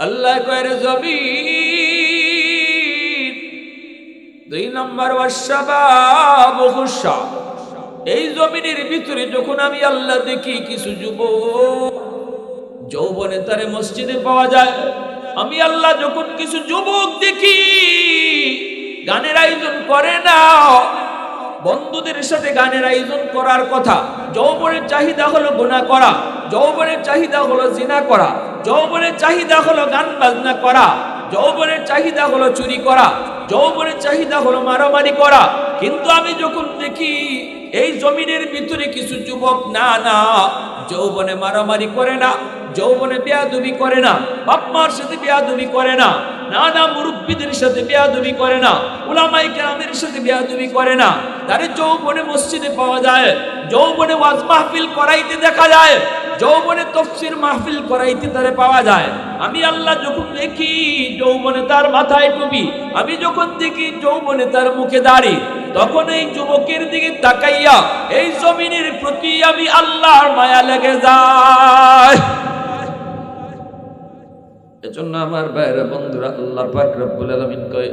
আল্লাহ কয় জমিন, দুই নম্বর ওয়াশাবাবু খুশা, এই জমিনের ভিতরে যখন আমি আল্লাহ দেখি কিছু যুবক যৌবনে তারে মসজিদে পাওয়া যায়, আমি আল্লাহ যখন কিছু যুবক দেখি গানের আয়োজন করে না, বন্ধুদের সাথে গানের আয়োজন করার কথা, যৌবনের চাহিদা হলো গুনাহ করা, যৌবনের চাহিদা হলো জিনা করা, যৌবনের চাহিদা হলো গান বাজনা করা, যৌবনের চাহিদা হলো চুরি করা, যৌবনের চাহিদা হলো মারামারি করা। কিন্তু আমি যখন দেখি এই জমিনের ভিতরে কিছু যুবক না না যৌবনে মারামারি করে না, যৌবনে বেয়াদবি করে না, বাপ মার সাথে বেয়াদবি করে না, নানা মুরব্বীদের সাথে বেয়াদবি করে না, উলামায়ে কেরামের সাথে বেয়াদবি করে না, তারে যৌবনে মসজিদে পাওয়া যায়, যৌবনে ওয়াজ মাহফিল করাইতে দেখা যায়, যৌবনে তাফসীর মাহফিল করাইতে তারে পাওয়া যায়। আমি আল্লাহ যখন দেখি যৌবনে তার মাথায় টুপি, আমি যখন দেখি যৌবনে তার মুখে দাড়ি, তখন এই যুবকের দিকে তাকাইয়া এই জমিনের প্রতি আমি আল্লাহর মায়া লেগে যায়। এজন্য আমার ভাইরা বন্ধুরা, আল্লাহ পাক রব্বুল আলামিন কয়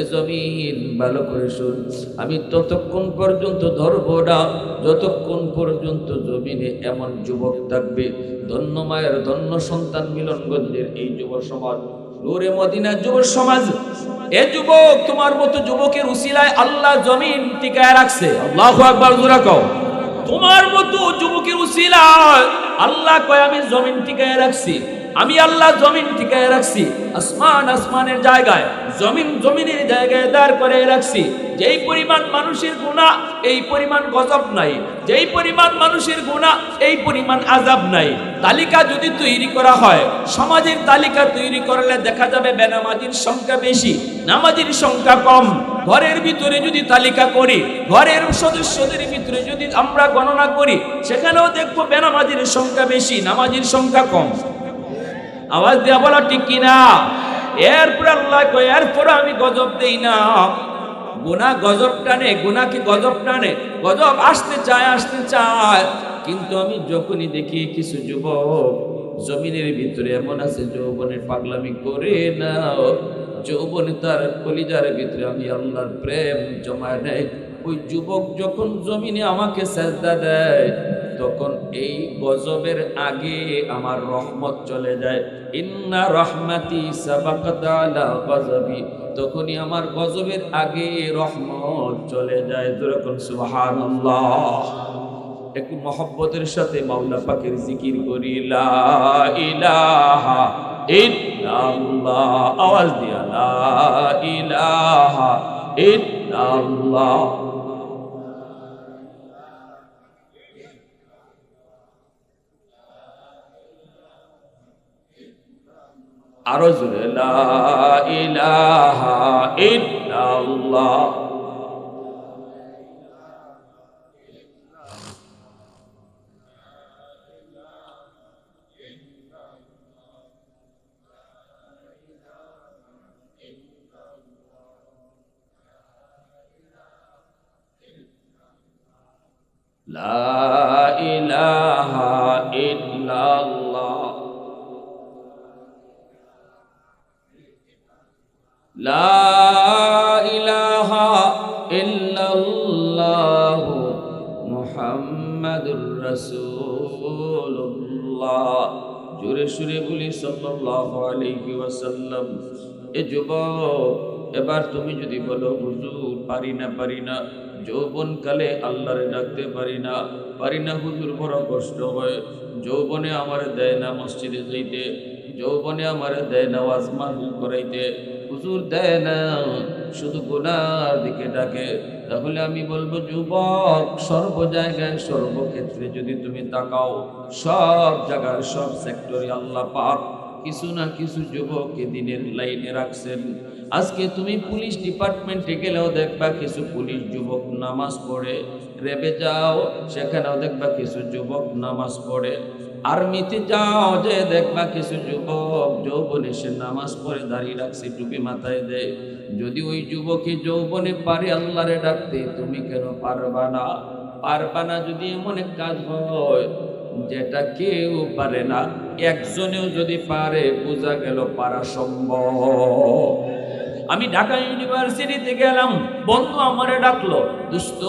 এ জমিন ভালো করে শুন, আমি ততক্ষণ পর্যন্ত ধরব না যতক্ষণ পর্যন্ত জমিনে এমন যুবক থাকবে। ধন্য মায়ের ধন্য সন্তান মিলনগঞ্জের এই যুব সমাজ, নূরে মদিনার যুব সমাজ, এ যুবক তোমার মতো যুবকের উসিলায় আল্লাহ জমিন টিকায় রাখছে। আল্লাহু আকবার জোরে কও। তোমার মতো যুবকের উসিলায় আল্লাহ কয় আমি জমিন টিকায় রাখছি, আমি আল্লাহ জমিন টিকায় রাখছি, আসমান আসমানের জায়গায়, জমিন জমিনের জায়গায় দাঁড় করে রাখছি। যেই পরিমাণ মানুষের গুনাহ এই পরিমাণ গজব নাই, যেই পরিমাণ মানুষের গুনাহ এই পরিমাণ আযাব নাই। তালিকা যদি তৈরি করা হয়, সমাজের তালিকা তৈরি করলে দেখা যাবে বেনামাজির সংখ্যা বেশি, নামাজির সংখ্যা কম। ঘরের ভিতরে যদি তালিকা করি, ঘরের সদস্যদের ভিতরে যদি আমরা গণনা করি, সেখানেও দেখবো বেনামাজির সংখ্যা বেশি, নামাজির সংখ্যা কম। আওয়াজ দিয়া বলা ঠিক কিনা? এরপর আল্লাহ কয় এরপর আমি গজব দেই না। গুনাহ গজব টানে, গুনাহ কি গজব টানে? গজব আসতে চায়, কিন্তু আমি যখনই দেখি কিছু যুবক জমিনের ভিতরে এমন আছে যৌবনের পাগলামি করে না, যৌবনে তার কলিজার ভিতরে আমি আল্লাহর প্রেম জমায় নেয়, ওই যুবক যখন জমিনে আমাকে সেজদা দেয়, তখন এই গজবের আগে আমার রহমত চলে যায়। ইন্না রহমাতি সাবাকাত আলা গজবি, তখনই আমার গজবের আগে রহমত চলে যায়। যেরকম সুবহানাল্লাহ। একটু মহব্বতের সাথে মাওলা পাকের জিকির করি, লা ইলাহা ইল্লাল্লাহ। আওয়াজ দিয়া লা ইলাহা ইল্লাল্লাহ। আরো জোরে লা ইলাহা ইল্লাল্লাহ। লা ইলাহা ইল্লাল্লাহ। লা ইলাহা ইল্লাল্লাহ মুহাম্মাদুর রাসূলুল্লাহ। জোরে সুরে বলি সাল্লাল্লাহু আলাইহি ওয়াসাল্লাম। এ যুবক, এবার তুমি যদি বলো হুজুর পারি না, যৌবনকালে আল্লাহরে ডাকতে পারি না হুজুর, বড় কষ্ট হয়। যৌবনে আমার দেয় না মসজিদে যাইতে, যৌবনে আমার দেয় না ওয়াজ মাহফিল করাইতে, হুজুর দেয় না, শুধু গুনার দিকে ডাকে। তাহলে আমি বলবো যুবক, সর্ব জায়গায় সর্বক্ষেত্রে যদি তুমি তাকাও, সব জায়গার সব সেক্টরে আল্লাহ পাক কিছু না কিছু যুবককে দিনের লাইনে রাখছেন। আজকে তুমি পুলিশ ডিপার্টমেন্টে গেলেও দেখবা কিছু পুলিশ যুবক নামাজ পড়ে, রেবে যাও সেখানেও দেখবা কিছু যুবক নামাজ পড়ে, আর্মিতে যাও যে দেখবা কিছু যুবক যৌবনে সে নামাজ পড়ে দাঁড়িয়ে রাখছে, টুপি মাথায় দেয়। যদি ওই যুবকে যৌবনে পারে আল্লাহরে ডাকতে, তুমি কেন পারবা না? পারবা না যদি এমন এক কাজ হয় যেটা কেউ পারে না, একজনেও যদি পারে বোঝা গেল পারা সম্ভব। আমি ঢাকা ইউনিভার্সিটিতে গেলাম, বন্ধু আমারে ডাকলো, দোস্ত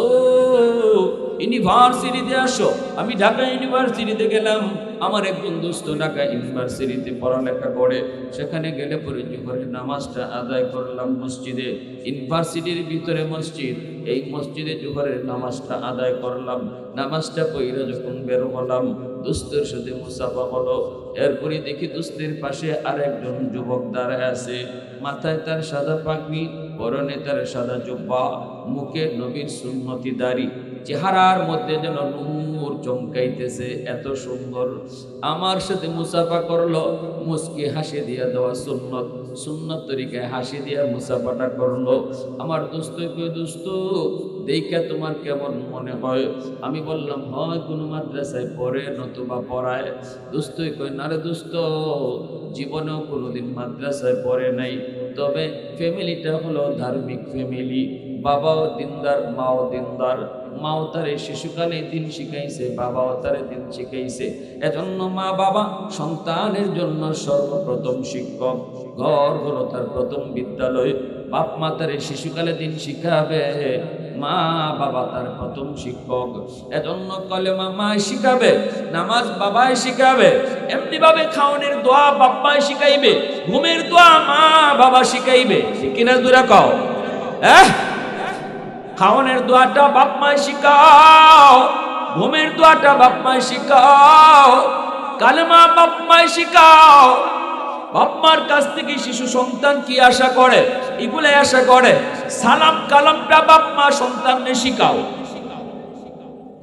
ইউনিভার্সিটিতে আসো। আমি ঢাকা ইউনিভার্সিটিতে গেলাম, আমার একজন দোস্ত ঢাকা ইউনিভার্সিটিতে পড়ালেখা করে। সেখানে গেলে পরে জোহরের নামাজটা আদায় করলাম মসজিদে, ইউনিভার্সিটির ভিতরে মসজিদ, এই মসজিদে জোহরের নামাজটা আদায় করলাম। নামাজটা পড়ে যখন বের হলাম, দোস্তের সাথে মুসাফা হলো। এরপরে দেখি দোস্তের পাশে আরেকজন যুবক দাঁড়ায় আছে, মাথায় তার সাদা পাগড়ি, পরনে তার সাদা জুব্বা, মুখে নবীর সুন্নতি দাড়ি, চেহারার মধ্যে যেন নূর চমকাইতেছে, এত সুন্দর। আমার সাথে মুসাফা করলো, মুস্কি হাসি দিয়া দেওয়া সুন্নত, সুন্নত তরিকায় হাসি দিয়া মুসাফাটা করলো। আমার দোস্ত কই, দোস্ত দেখা তোমার কেমন মনে হয়? আমি বললাম হয় কোনো মাদ্রাসায় পড়ে নতুবা পড়ায়। দোস্তই কই, না রে দোস্ত, জীবনেও কোনোদিন মাদ্রাসায় পড়ে নাই, তবে ফ্যামিলিটা হলো ধার্মিক ফ্যামিলি, বাবাও দিনদার, মাও দিনদার। মাও তারে শিশুকালে দিন শিখাইছে, বাবাও তারে দিন শিখাইছে। এজন্য মা বাবা সন্তানের জন্য সর্বপ্রথম শিক্ষক, ঘর হলো তার প্রথম বিদ্যালয়। বাপ মা তারে শিশুকালে দিন শিখাবে, মা বাবা তার প্রথম শিক্ষক। এজন্য কলেমা মায় শিখাবে, নামাজ বাবায় শিখাবে, এমনি ভাবে খাওয়ানোর দোয়া বাপ্পায় শিখাইবে, ঘুমের দোয়া মা বাবা শিখাইবে। ঠিক কিনা জোরে কও? খাওয়ানোর দোয়াটা বাপ মায় শিখাও, ঘুমের দোয়াটা বাপ মায় শিখাও, কালেমা বাপ মায় শিখাও। বাপ মার কাছ থেকে শিশু সন্তান কি আশা করে? এগুলো আশা করে। সালাম কালামটা বাপ মা সন্তানকে শিখাও।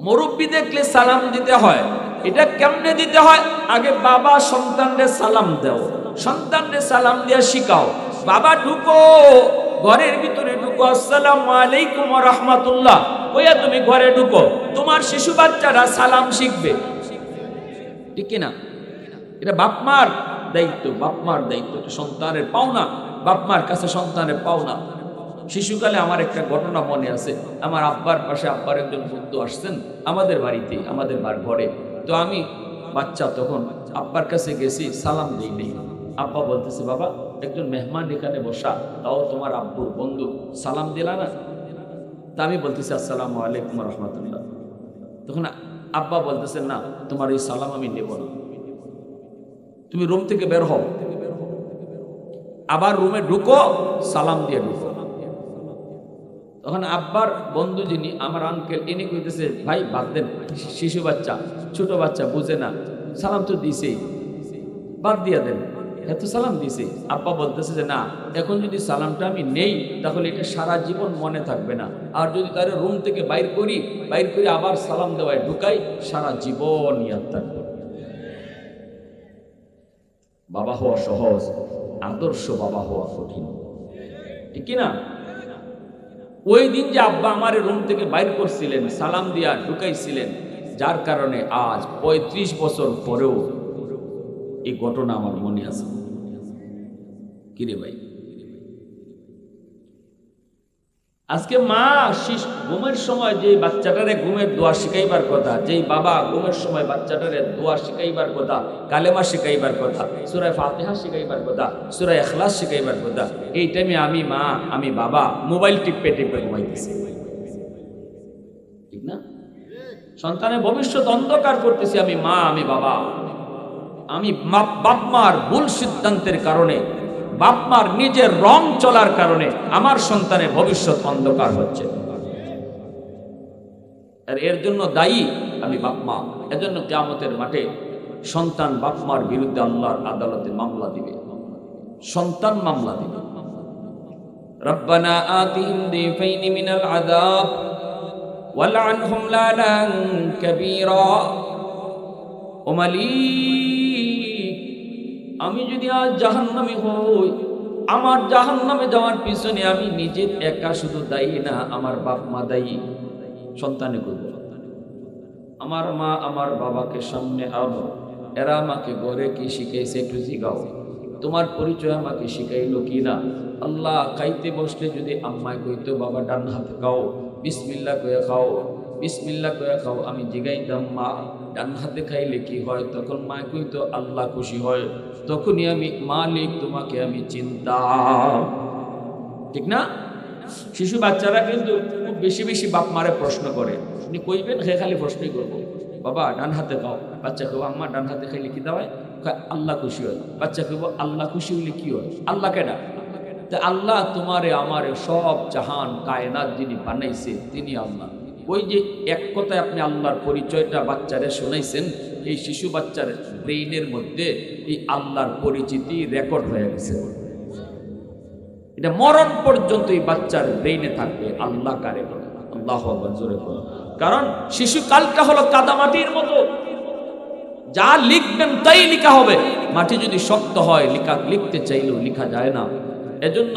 মুরব্বি দেখলে সালাম দিতে হয়, এটা কেমনে দিতে হয়? আগে বাবা সন্তানকে সালাম দাও, সন্তানকে সালাম দিয়ে শিখাও। বাবা ঢুকো, ঘরের ভিতরে ঢুকো, আসসালামু আলাইকুম ওয়া রাহমাতুল্লাহ ওয়া তুমি ঘরে ঢুকো, তোমার শিশু বাচ্চারা সালাম শিখবে। ঠিক কিনা? এটা বাপ মার দায়িত্ব, বাপ মার দায়িত্ব, এটা সন্তানের পাওনা, বাপ মার কাছে সন্তানের পাওনা। শিশুকালে আমার একটা ঘটনা মনে আছে। আমার আব্বার পাশে আব্বার একজন বন্ধু আসছেন আমাদের বাড়িতে, আমাদের ঘরে। তো আমি বাচ্চা তখন আব্বার কাছে গেছি, সালাম দিই নেই। আব্বা বলতেছে, বাবা একজন মেহমান এখানে বসা, তাও তোমার আব্বুর বন্ধু, সালাম দিলা না? তা আমি বলতেছি আসসালামু আলাইকুম রহমতুল্লাহ। তখন আব্বা বলতেছে, না তোমার এই সালাম আমি নেব না, তুমি রুম থেকে বের হও, আবার রুমে ঢুকো, সালাম দিয়ে ঢুকো। তখন আব্বার বন্ধু যিনি আমার আঙ্কেল, ইনি কইতেছে, ভাই বাদ দেন, শিশু বাচ্চা, ছোট বাচ্চা বুঝে না, সালাম তো দিছেই, বাদ দিয়া দেন, এত সালাম দিছে। আব্বা বলতেছে যে না, এখন যদি সালামটা আমি নেই তাহলে এটা সারা জীবন মনে থাকবে না, আর যদি তার রুম থেকে বাইর করি আবার সালাম দেওয়ায় ঢুকাই, সারা জীবন ইয়াদ থাকবে। বাবা হওয়া সহজ, আদর্শ বাবা হওয়া কঠিন। ঠিক কিনা? ওই দিন যে আব্বা আমার রুম থেকে বাইর করছিলেন, সালাম দিয়া ঢুকাইছিলেন, যার কারণে আজ ৩৫ বছর পরেও এই ঘটনা আমার মনে আছে। কিরে ভাই, আজকে মা ঘুমের সময় যে বাচ্চাটারে ঘুমের দোয়া শিখাইবার কথা, যেই বাবা ঘুমের সময় বাচ্চাটারে দোয়া শিখাইবার কথা, কালেমা শিখাইবার কথা, সূরা ফাতিহা শিখাইবার কথা, সূরা ইখলাস শিখাইবার কথা, এই টাইমে আমি মা, আমি বাবা মোবাইল টিপে ঘুমাইতেছি। ঠিক না? সন্তানের ভবিষ্যৎ অন্ধকার করতেছি আমি মা, আমি বাবা। আমি বাপ মার ভুল সিদ্ধান্তের কারণে বাপ মার নিজের রং চলার কারণে আমার সন্তানের ভবিষ্যৎ অন্ধকার হচ্ছে, আর এর জন্য দায়ী আমি বাপ মা। এজন্য কিয়ামতের মাঠে সন্তান বাপ মার বিরুদ্ধে আল্লাহর আদালতে মামলা দিবে, সন্তান মামলা দিবে। রব্বানা আতিহিম দিফাইনি মিনাল আযাব ওয়ালআনহুম লানান কাবীরা। ও মালিক, আমি যদি আজ জাহান্নামী হই, আমার জাহান্নামে যাওয়ার পিছনে আমি নিজে একা শুধু দায়ী না, আমার বাপ মা দায়ী। সন্তানে করব, আমার মা আমার বাবাকে সামনে আনো, এরা আমাকে ঘরে কি শিখাইছে একটু জিগাও, তোমার পরিচয় আমাকে শিখাইলো কি না। আল্লাহ, খাইতে বসলে যদি আম্মায় কইতো বাবা ডান হাতে খাও, বিসমিল্লাহ কয়ে খাও, বিসমিল্লাহ কয়ে খাও, আমি জিগাইতাম মা ডান হাতে খাইলে কি হয়, তখন মা কইতো আল্লাহ খুশি হয়, তখনই আমি মালিক তোমাকে আমি চিনতাম। ঠিক না? শিশু বাচ্চারা কিন্তু খুব বেশি বেশি বাপ মারে প্রশ্ন করে, আপনি কইবেন হে খালি প্রশ্নই করবো, বাবা ডান হাতে খাও, বাচ্চা কেউ আম্মা ডান হাতে খাইলে কি দেওয়ায়, আল্লাহ খুশি হয়। বাচ্চা কেউ আল্লাহ খুশি হইলে কি হয়, আল্লাহ কেডা? তা আল্লাহ তোমারে আমারে সব জাহান কায়নাত যিনি বানাইছে তিনি আল্লাহ। ওই যে এক কথায় আপনি আল্লাহর পরিচয়টা বাচ্চারে শোনাইছেন, এই শিশু বাচ্চার ব্রেইনের মধ্যে এই আল্লাহর পরিচিতি রেকর্ড হয়ে গেছে। এটা মরণ পর্যন্ত এই বাচ্চার ব্রেইনে থাকবে আল্লাহ কারে বলে, আল্লাহু আকবার জোরে বলে। কারণ শিশুকালটা হলো কাদামাটির মতো, যা লিখবেন তাই লেখা হবে। মাটি যদি শক্ত হয় লিখতে চাইলেও লেখা যায় না। এজন্য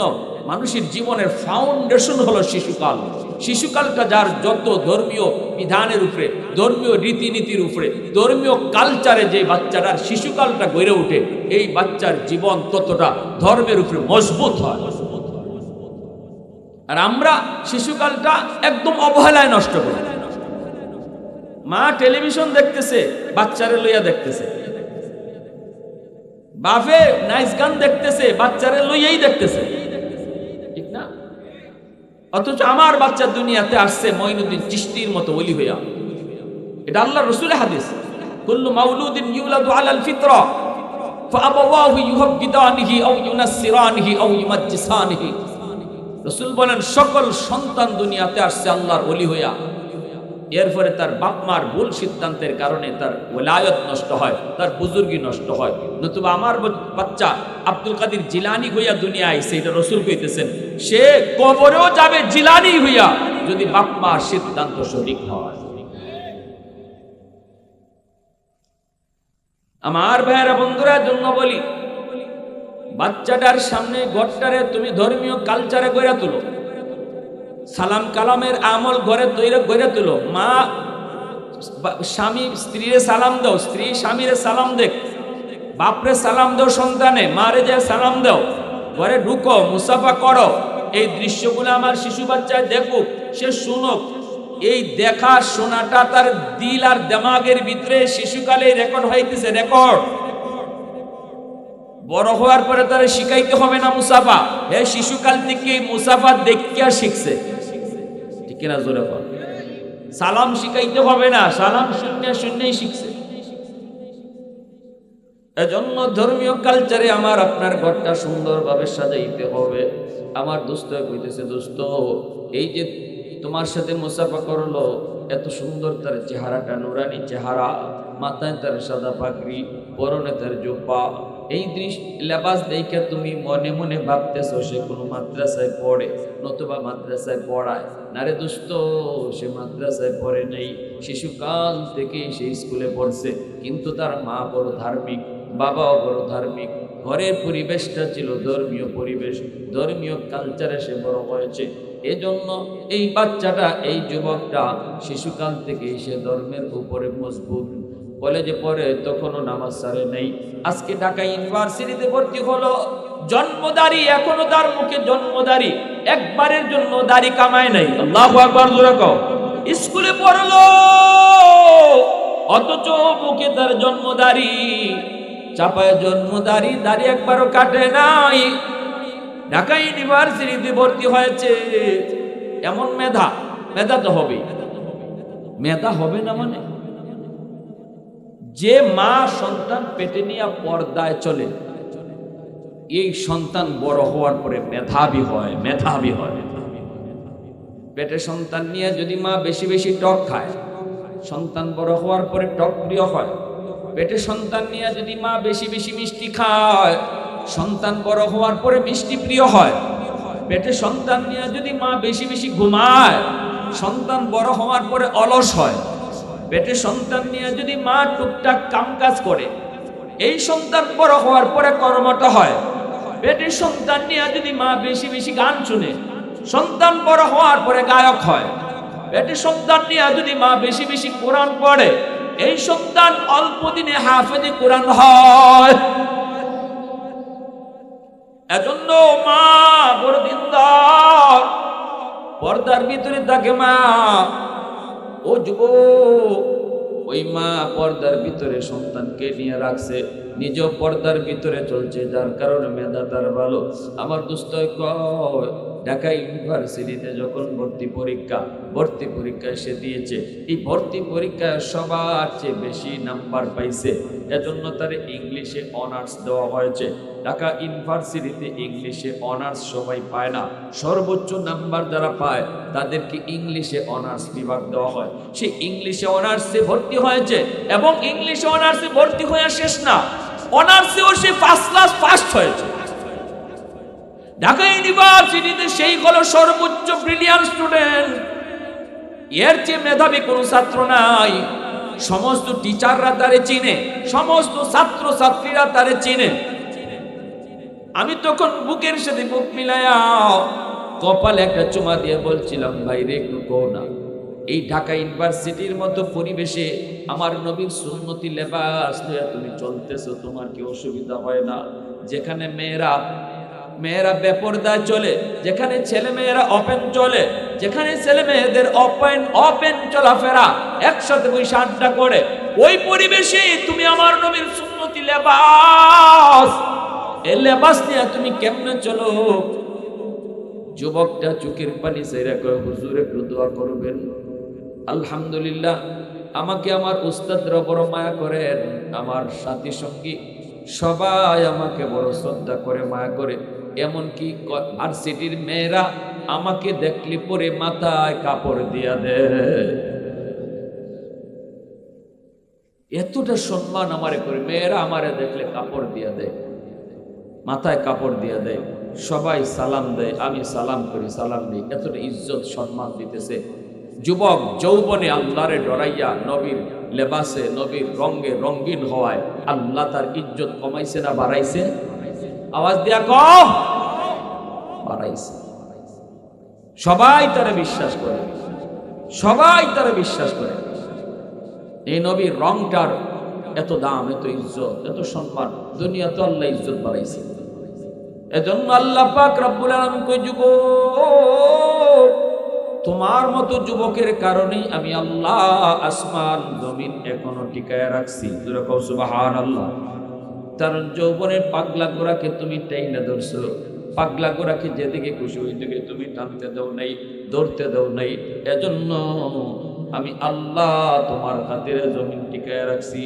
মানুষের জীবনের ফাউন্ডেশন হলো শিশুকাল। শিশুকালটা যার যত ধর্মীয় বিধানের উপরে, ধর্মীয় রীতিনীতির উপরে, ধর্মীয় কালচারে যে বাচ্চাটার শিশুকালটা গড়ে ওঠে, এই বাচ্চার জীবন ততটা ধর্মের উপরে মজবুত হয়। আর আমরা শিশুকালটা একদম অবহেলায় নষ্ট করি। মা টেলিভিশন দেখতেছে, বাচ্চারে লইয়া দেখতেছে, বাপে নাইস গান দেখতেছে, বাচ্চারে লইয়াই দেখতেছে, ঠিক না? অথচ আমার বাচ্চা দুনিয়াতে আসছে মঈনুদ্দিন চিশতির মতো ওলি হইয়া। এটা আল্লাহর রাসূলের হাদিস, কুল্লু মাউলুদিন ইউলাদু আলাল ফিতরা ফাআবাওয়াহু ইউহাব্বিদানিহি আও ইউনাসসিরানিহি আও ইউমাজ্জিসানিহি। রাসূল বলেন সকল সন্তান দুনিয়াতে আসছে আল্লাহর ওলি হইয়া, এরপরে তার বাপ মার ভুল সিদ্ধান্তের কারণে তার ওলায়ত নষ্ট হয়, তার বুজুর্গি নষ্ট হয়। নতুবা আমার বাচ্চা আব্দুল কাদের জিলানী হইয়া দুনিয়া আইছে, এটা রাসূল কইতেছেন, সে কবরেও যাবে জিলানী হইয়া যদি বাপ মার সিদ্ধান্ত সঠিক হয়। আমার ভাইয়েরা বন্ধুরা জন্য বলি, বাচ্চাটার সামনে ঘরটারে তুমি ধর্মীয় কালচারে গড়ে তুলো, সালাম কালামের আমল ঘরে তৈরি গড়ে তুলো। মা স্বামী স্ত্রীরে সালাম দাও, স্ত্রী স্বামীরে সালাম দেখ, বাপরে সালাম দাও সন্তানে, মারে যে সালাম দাও, ঘরে ঢুকো, মুসাফা করো। এই দৃশ্যগুলো আমার শিশু বাচ্চা দেখুক, সে শুনুক। এই দেখা শোনাটা তার দিল আর দিমাগের ভিতরে শিশুকালে রেকর্ড হইতেছে, রেকর্ড। বড় হওয়ার পরে তারা শিখাইতে হবে না মুসাফা, হে শিশুকাল থেকে মুসাফা দেখিয়া শিখছে, ঠিক কিনা জোরে বল। সালাম শিখাইতে হবে না, সালাম শূন্যই শিখছে। এজন্য ধর্মীয় কালচারে আমার আপনার ঘরটা সুন্দরভাবে সাজাইতে হবে। আমার দোস্ত কইতেছে, দোস্ত এই যে তোমার সাথে মুসাফা করলো, এত সুন্দর তার চেহারাটা, নুরানি চেহারা, মাথায় তার সাদা পাগড়ি, পরনে তার জুব্বা, এই লেবাস দেখে তুমি মনে মনে ভাবতেছো সে কোনো মাদ্রাসায় পড়ে, নতুবা মাদ্রাসায় পড়ায় না রে দোস্ত, সে মাদ্রাসায় পড়ে নেই, শিশুকাল থেকে সে স্কুলে পড়ছে, কিন্তু তার মা বড় ধার্মিক, বাবাও বড় ধার্মিক, ঘরের পরিবেশটা ছিল ধর্মীয় পরিবেশ, ধর্মীয় কালচারে সে বড় হয়েছে। এজন্য এই বাচ্চাটা, এই যুবকটা শিশুকাল থেকে সে ধর্মের উপরে মজবুত। কলেজে পড়ে তখনও নামাজ ছাড়ে নেই, আজকে ঢাকা ইউনিভার্সিটিতে ভর্তি হলো, জন্মদারি, এখনো তার মুখে জন্মদারি, একবারের জন্য দাড়ি কামায় নাই। আল্লাহু আকবার জোরে কও। স্কুলে পড়লো অথচ মুখে তার জন্মদারি, চাপায় জন্মদারি, দাড়ি একবারও কাটে নাই। ঢাকা ইউনিভার্সিটিতে ভর্তি হয়েছে, এমন মেধা, মেধা তো হবে, মেধা হবে না মানে যে মা সন্তান পেটে নিয়ে পর্দায় চলে, এই সন্তান বড় হওয়ার পরে মেধাবী হয়, মেধাবী হয়। পেটে সন্তান নিয়ে যদি মা বেশি বেশি টক খায়, সন্তান বড় হওয়ার পরে টক প্রিয় হয়। পেটে সন্তান নিয়ে যদি মা বেশি বেশি মিষ্টি খায়, সন্তান বড় হওয়ার পরে মিষ্টি প্রিয় হয়। পেটে সন্তান নিয়ে যদি মা বেশি বেশি ঘুমায়, সন্তান বড় হওয়ার পরে অলস হয়। পেটে সন্তান নিয়ে যদি মা টুকটাক কামকাজ করে, এই সন্তান বড় হওয়ার পরে কর্মঠ হয়। পেটের সন্তান নিয়ে যদি মা বেশি বেশি গান শুনে, সন্তান বড় হওয়ার পরে গায়ক হয়। পেটের সন্তান নিয়ে যদি মা বেশি বেশি কোরআন পড়ে, এই সন্তান অল্প দিনে হাফেজে কোরআন হয়। এজন্য মা বড় দিনদার, পর্দার ভিতরে থাকে মা। ও যুবক, ওই মা পর্দার ভিতরে সন্তানকে নিয়ে রাখছে, নিজেও পর্দার ভিতরে চলছে, যার কারণে মেধা তার ভালো। আমার দোস্ত কয়, ঢাকা ইউনিভার্সিটিতে যখন ভর্তি পরীক্ষায় সে দিয়েছে, এই ভর্তি পরীক্ষায় সবার চেয়ে বেশি নাম্বার পাইছে। এজন্য তার ইংলিশে অনার্স দেওয়া হয়েছে। ঢাকা ইউনিভার্সিটিতে ইংলিশে অনার্স সবাই পায় না, সর্বোচ্চ নাম্বার যারা পায় তাদেরকে ইংলিশে অনার্স বিভাগ দেওয়া হয়। সে ইংলিশে অনার্সে ভর্তি হয়েছে এবং ইংলিশে অনার্সে ভর্তি হয়ে শেষ না, অনার্সেও সে ফার্স্ট ক্লাস ফার্স্ট হয়েছে। ঢাকা ইউনিভার্সিটিতে সেই হলো সর্বোচ্চ ব্রিলিয়ান্ট স্টুডেন্ট। এর চেয়ে মেধাবী কোনো ছাত্র নাই। সমস্ত টিচাররা তারে চিনে, সমস্ত ছাত্র ছাত্রীরা তারে চিনে। আমি তখন বুকের সাথে বুক মিলায়া কপালে একটা চুমা দিয়ে বলছিলাম, ভাই রে একটু কো না, এই ঢাকা ইউনিভার্সিটির মতো পরিবেশে আমার নবীর সুন্নতি লেবাস নিয়ে তুমি চলতেছো, তোমার কি অসুবিধা হয় না? যেখানে মেয়েরা বেপরদায় চলে, যেখানে ছেলে মেয়েরা ওপেন চলে, যেখানে ছেলে মেয়েদের ওপেন চলাফেরা, একসাথে বসে আড্ডা করে, ওই পরিবেশে তুমি আমার নবীর সুন্নতি লেবাস, এই লেবাস নিয়ে তুমি কেমনে চলো? যুবকটা চোখের পানি ছেড়ে কয়, হুজুর একটু দোয়া করবেন। আলহামদুলিল্লাহ, আমাকে আমার উস্তাদরা বড় মায়া করেন, আমার সাথী সঙ্গী সবাই আমাকে বড় শ্রদ্ধা করে, মায়া করে। এমনকি ভার্সিটির মেয়েরা আমাকে দেখলে পরে মাথায় কাপড় দিয়া দেয়। এতটা সম্মান আমারে করে, মেয়েরা আমারে দেখলে কাপড় দিয়া দেয়, মাথায় কাপড় দিয়া দেয়, সবাই সালাম দেয়, আমি সালাম করি, সালাম দিই। এতটা ইজ্জত সম্মান দিতেছে। যুবক যৌবনে আল্লাহরে ডরাইয়া নবীর লেবাসে, নবীর রঙে রঙিন হওয়ায় আল্লাহ তার ইজ্জত কমাইছে না বাড়াইছে? আওয়াজ দিয়া কম, বাড়াইছে। সবাই তারে বিশ্বাস করে, সবাই তারে বিশ্বাস করে। এই নবীর রংটার এত দাম, এত ইজ্জত, এত সম্মান, দুনিয়া তো আল্লাহ ইজ্জত বাড়াইছে। এজন্য আল্লাহ পাক রব্বুল আলামিন কই, যুবক, তোমার মতো যুবকের কারণে আমি আল্লাহ আসমান জমিন এখনো টিকায় রাখছি। সুবহানাল্লাহ। কারণ যৌবনের পাগলা গোরাকে তুমি টাইনা ধরছো, পাগলা গোরাকে যেদিকে খুশি ওই দিকে তুমি টানতে দাও নাই, ধরতে দাও নাই। এজন্য আমি আল্লাহ তোমার খাতিরে জমিন টিকায় রাখছি।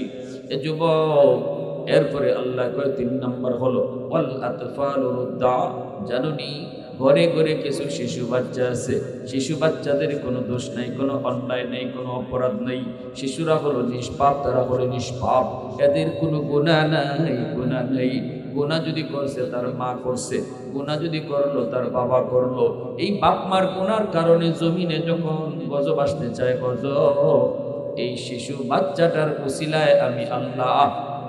এ যুবক, এরপরে আল্লাহ কয় 3 নাম্বার হলো ওয়াল আতফালু রুদ্দা। জানুনি, ঘরে ঘরে কিছু শিশু বাচ্চা আছে, শিশু বাচ্চাদের কোনো দোষ নাই, কোনো অন্যায় নেই, কোনো অপরাধ নেই। শিশুরা হলো নিষ্পাপ, তারা হলো নিষ্পাপ, এদের কোনো গুনাহ নাই, গুনাহ নেই। গুনাহ যদি করছে তার মা করছে, গুনাহ যদি করলো তার বাবা করলো। এই বাপ মার গুনার কারণে জমিনে যখন গজব আসতে চায়, গজব, এই শিশু বাচ্চাটার উসিলায় আমি আল্লাহ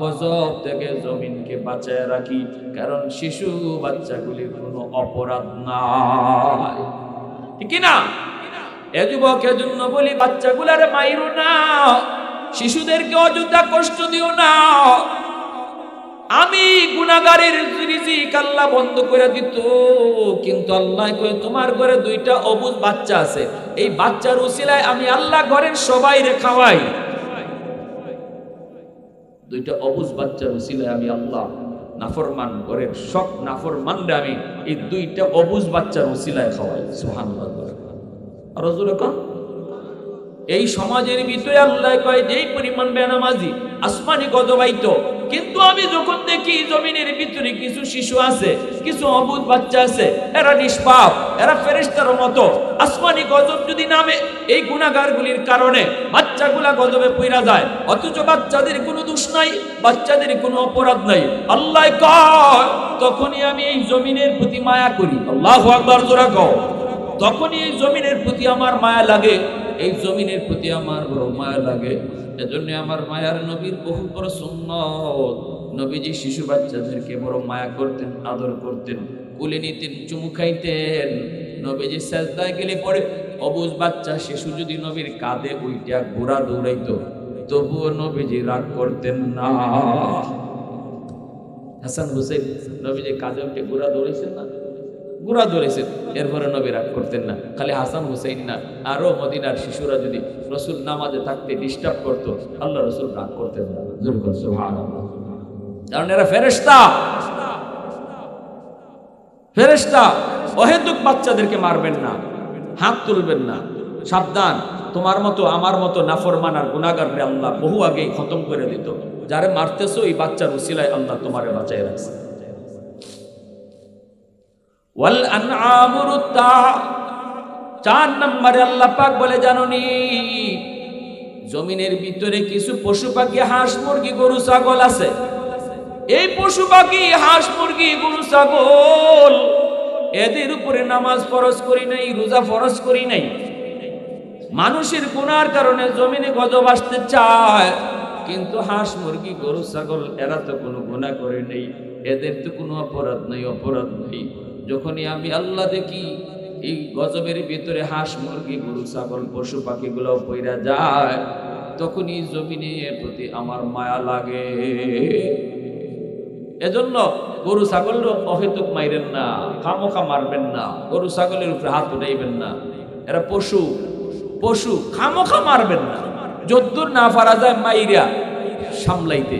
গজব থেকে জমিনকে বাঁচায় রাখি। কারণ শিশু বাচ্চাগুলির কোনো অপরাধ নাই, ঠিক না? এ যুবক, এজন্য বলি বাচ্চাগুলারে মাইরো না, শিশুদেরকে অযথা কষ্ট দিও না। আমি গুনাহগারের রিজিক আল্লাহ বন্ধ করে দিত, কিন্তু আল্লাহ কয় তোমার ঘরে 2টা অবুঝ বাচ্চা আছে, এই বাচ্চার উসিলায় আমি আল্লাহ ঘরের সবাইরে খাওয়াই। 2টা অবুঝ বাচ্চার উসিলায় আমি আল্লাহ নাফরমান ঘরের সব নাফরমানরে আমি এই 2টা অবুঝ বাচ্চার উসিলায় খাওয়াই। সুবহানাল্লাহ। আর হুজুর কোন এই সমাজের ভিতরে আল্লাহ কয় যেই পরিমাণ বেনামাজি আসমানি গজব আইতো, কিন্তু আমি যখন দেখি জমিনের ভিতরে কিছু শিশু আছে, কিছু অবুঝ বাচ্চা আছে, এরা নিষ্পাপ, এরা ফেরেশতার মতো, আসমানি গজব যদি নামে এই গুনাহগারগুলির কারণে বাচ্চাগুলা গজবে পইরা যায়, অথচ বাচ্চাদের কোনো দোষ নাই, বাচ্চাদের কোনো অপরাধ নাই। আল্লাহ কয় তখনই আমি এই জমিনের প্রতি মায়া করি। আল্লাহু আকবার, জোরে কও। তখনই এই জমিনের প্রতি আমার মায়া লাগে, এই জমিনের প্রতি আমার বড় মায়া লাগে। এজন্য আমার মায়ার নবীর বহু বড় সুন্নত, নবীজি শিশু বাচ্চাদেরকে বড় মায়া করতেন, আদর করতেন, কোলে নিতেন, চুমু খাইতেন। নবীজি সাজদায় গেলে পরে অবুঝ বাচ্চা শিশু যদি নবীর কাঁধে উইটা ঘোড়া দৌড়াইতো, তবুও নবীজি রাগ করতেন না। হাসান হুসেন নবীজি কাঁধে উঠে ঘোড়া দৌড়াইছেন না, ঘোড়া দৌড়াইছেন, এরপরে নবী রাগ করতেন না। খালি হাসান হুসেন না, আরো মদিনার শিশুরা যদি রসুল নামাজে থাকতে ডিস্টার্ব করতো, আল্লাহ রসুল রাগ করতেন না। সুবহানাল্লাহ। কারণ এরা ফেরেশতা, ফেরেশতা। অহেতুক বাচ্চাদেরকে মারবেন না, হাত তুলবেন না, সাবধান। তোমার মতো আমার মতো নাফরমান আর গুনাহগাররে আল্লাহ বহু আগেই খতম করে দিত। যারে মারতেছো এই বাচ্চার উসিলায় আল্লাহ তোমারে বাঁচায় রাখছে। ওয়াল আনআমু তা 4 নম্বরে আল্লাহ পাক বলে, জানোনি জমিনের ভিতরে কিছু পশু পাখি, হাঁস মুরগি গরু ছাগল আছে। এই পশু পাখি, হাঁস মুরগি গরু ছাগল, এদের উপরে নামাজ ফরজ করি নাই, রোজা ফরজ করি নাই। মানুষের গুনার কারণে জমিনে গজব আসতে চায়, কিন্তু হাঁস মুরগি গরু ছাগল এরা তো কোনো গুনাহ করে নেই, এদের তো কোনো অপরাধ নাই, অপরাধ নেই। যখনই আমি আল্লাহ দেখি এই গজবের ভিতরে হাঁস মুরগি গরু ছাগল পশু পাখিগুলো পইরা যায়, তখনই জমিনের প্রতি আমার মায়া লাগে। এজন্য গরু ছাগলের অহেতুক মাইরেন না, খামোখা মারবেন না, গরু ছাগলের উপরে হাত উঠাইবেন না। এরা পশু, পশু, খামোখা মারবেন না। যদ্দুর না পারা যায় মাইরা সামলাইতে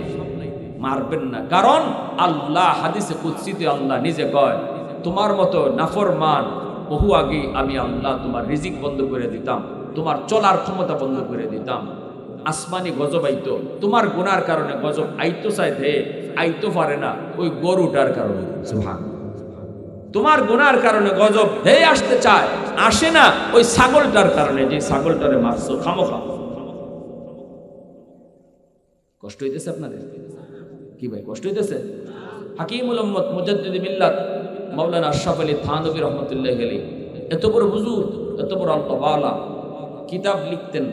মারবেন না। কারণ আল্লাহ হাদিসে কুদসিতে আল্লাহ নিজে কয়, তোমার মতো নাফরমান বহু আগে আমি আল্লাহ তোমার রিজিক বন্ধ করে দিতাম, তোমার চলার ক্ষমতা বন্ধ করে দিতাম। আসমানি গজব আইতো, তোমার গুনার কারণে গজব আইতো চাইতে আইতো পারে না, ওই গরুটার কারণে। সুবহানাল্লাহ। তোমার গুনার কারণে গজব হে আসতে চায়, আসে না ওই ছাগলটার কারণে, যে ছাগলটারে মারছো খামোখা। কষ্ট হইতেছে আপনাদের? কি ভাই কষ্ট হইতেছে? হাকিমুল উম্মত মুজাদ্দিদ মিল্লাত মাওলানা আশরাফ আলী থানভী রহমাতুল্লাহ আলাইহি এত বড় হুজুর, এত বড় আল্লাহওয়ালা, কিতাব লিখতেন,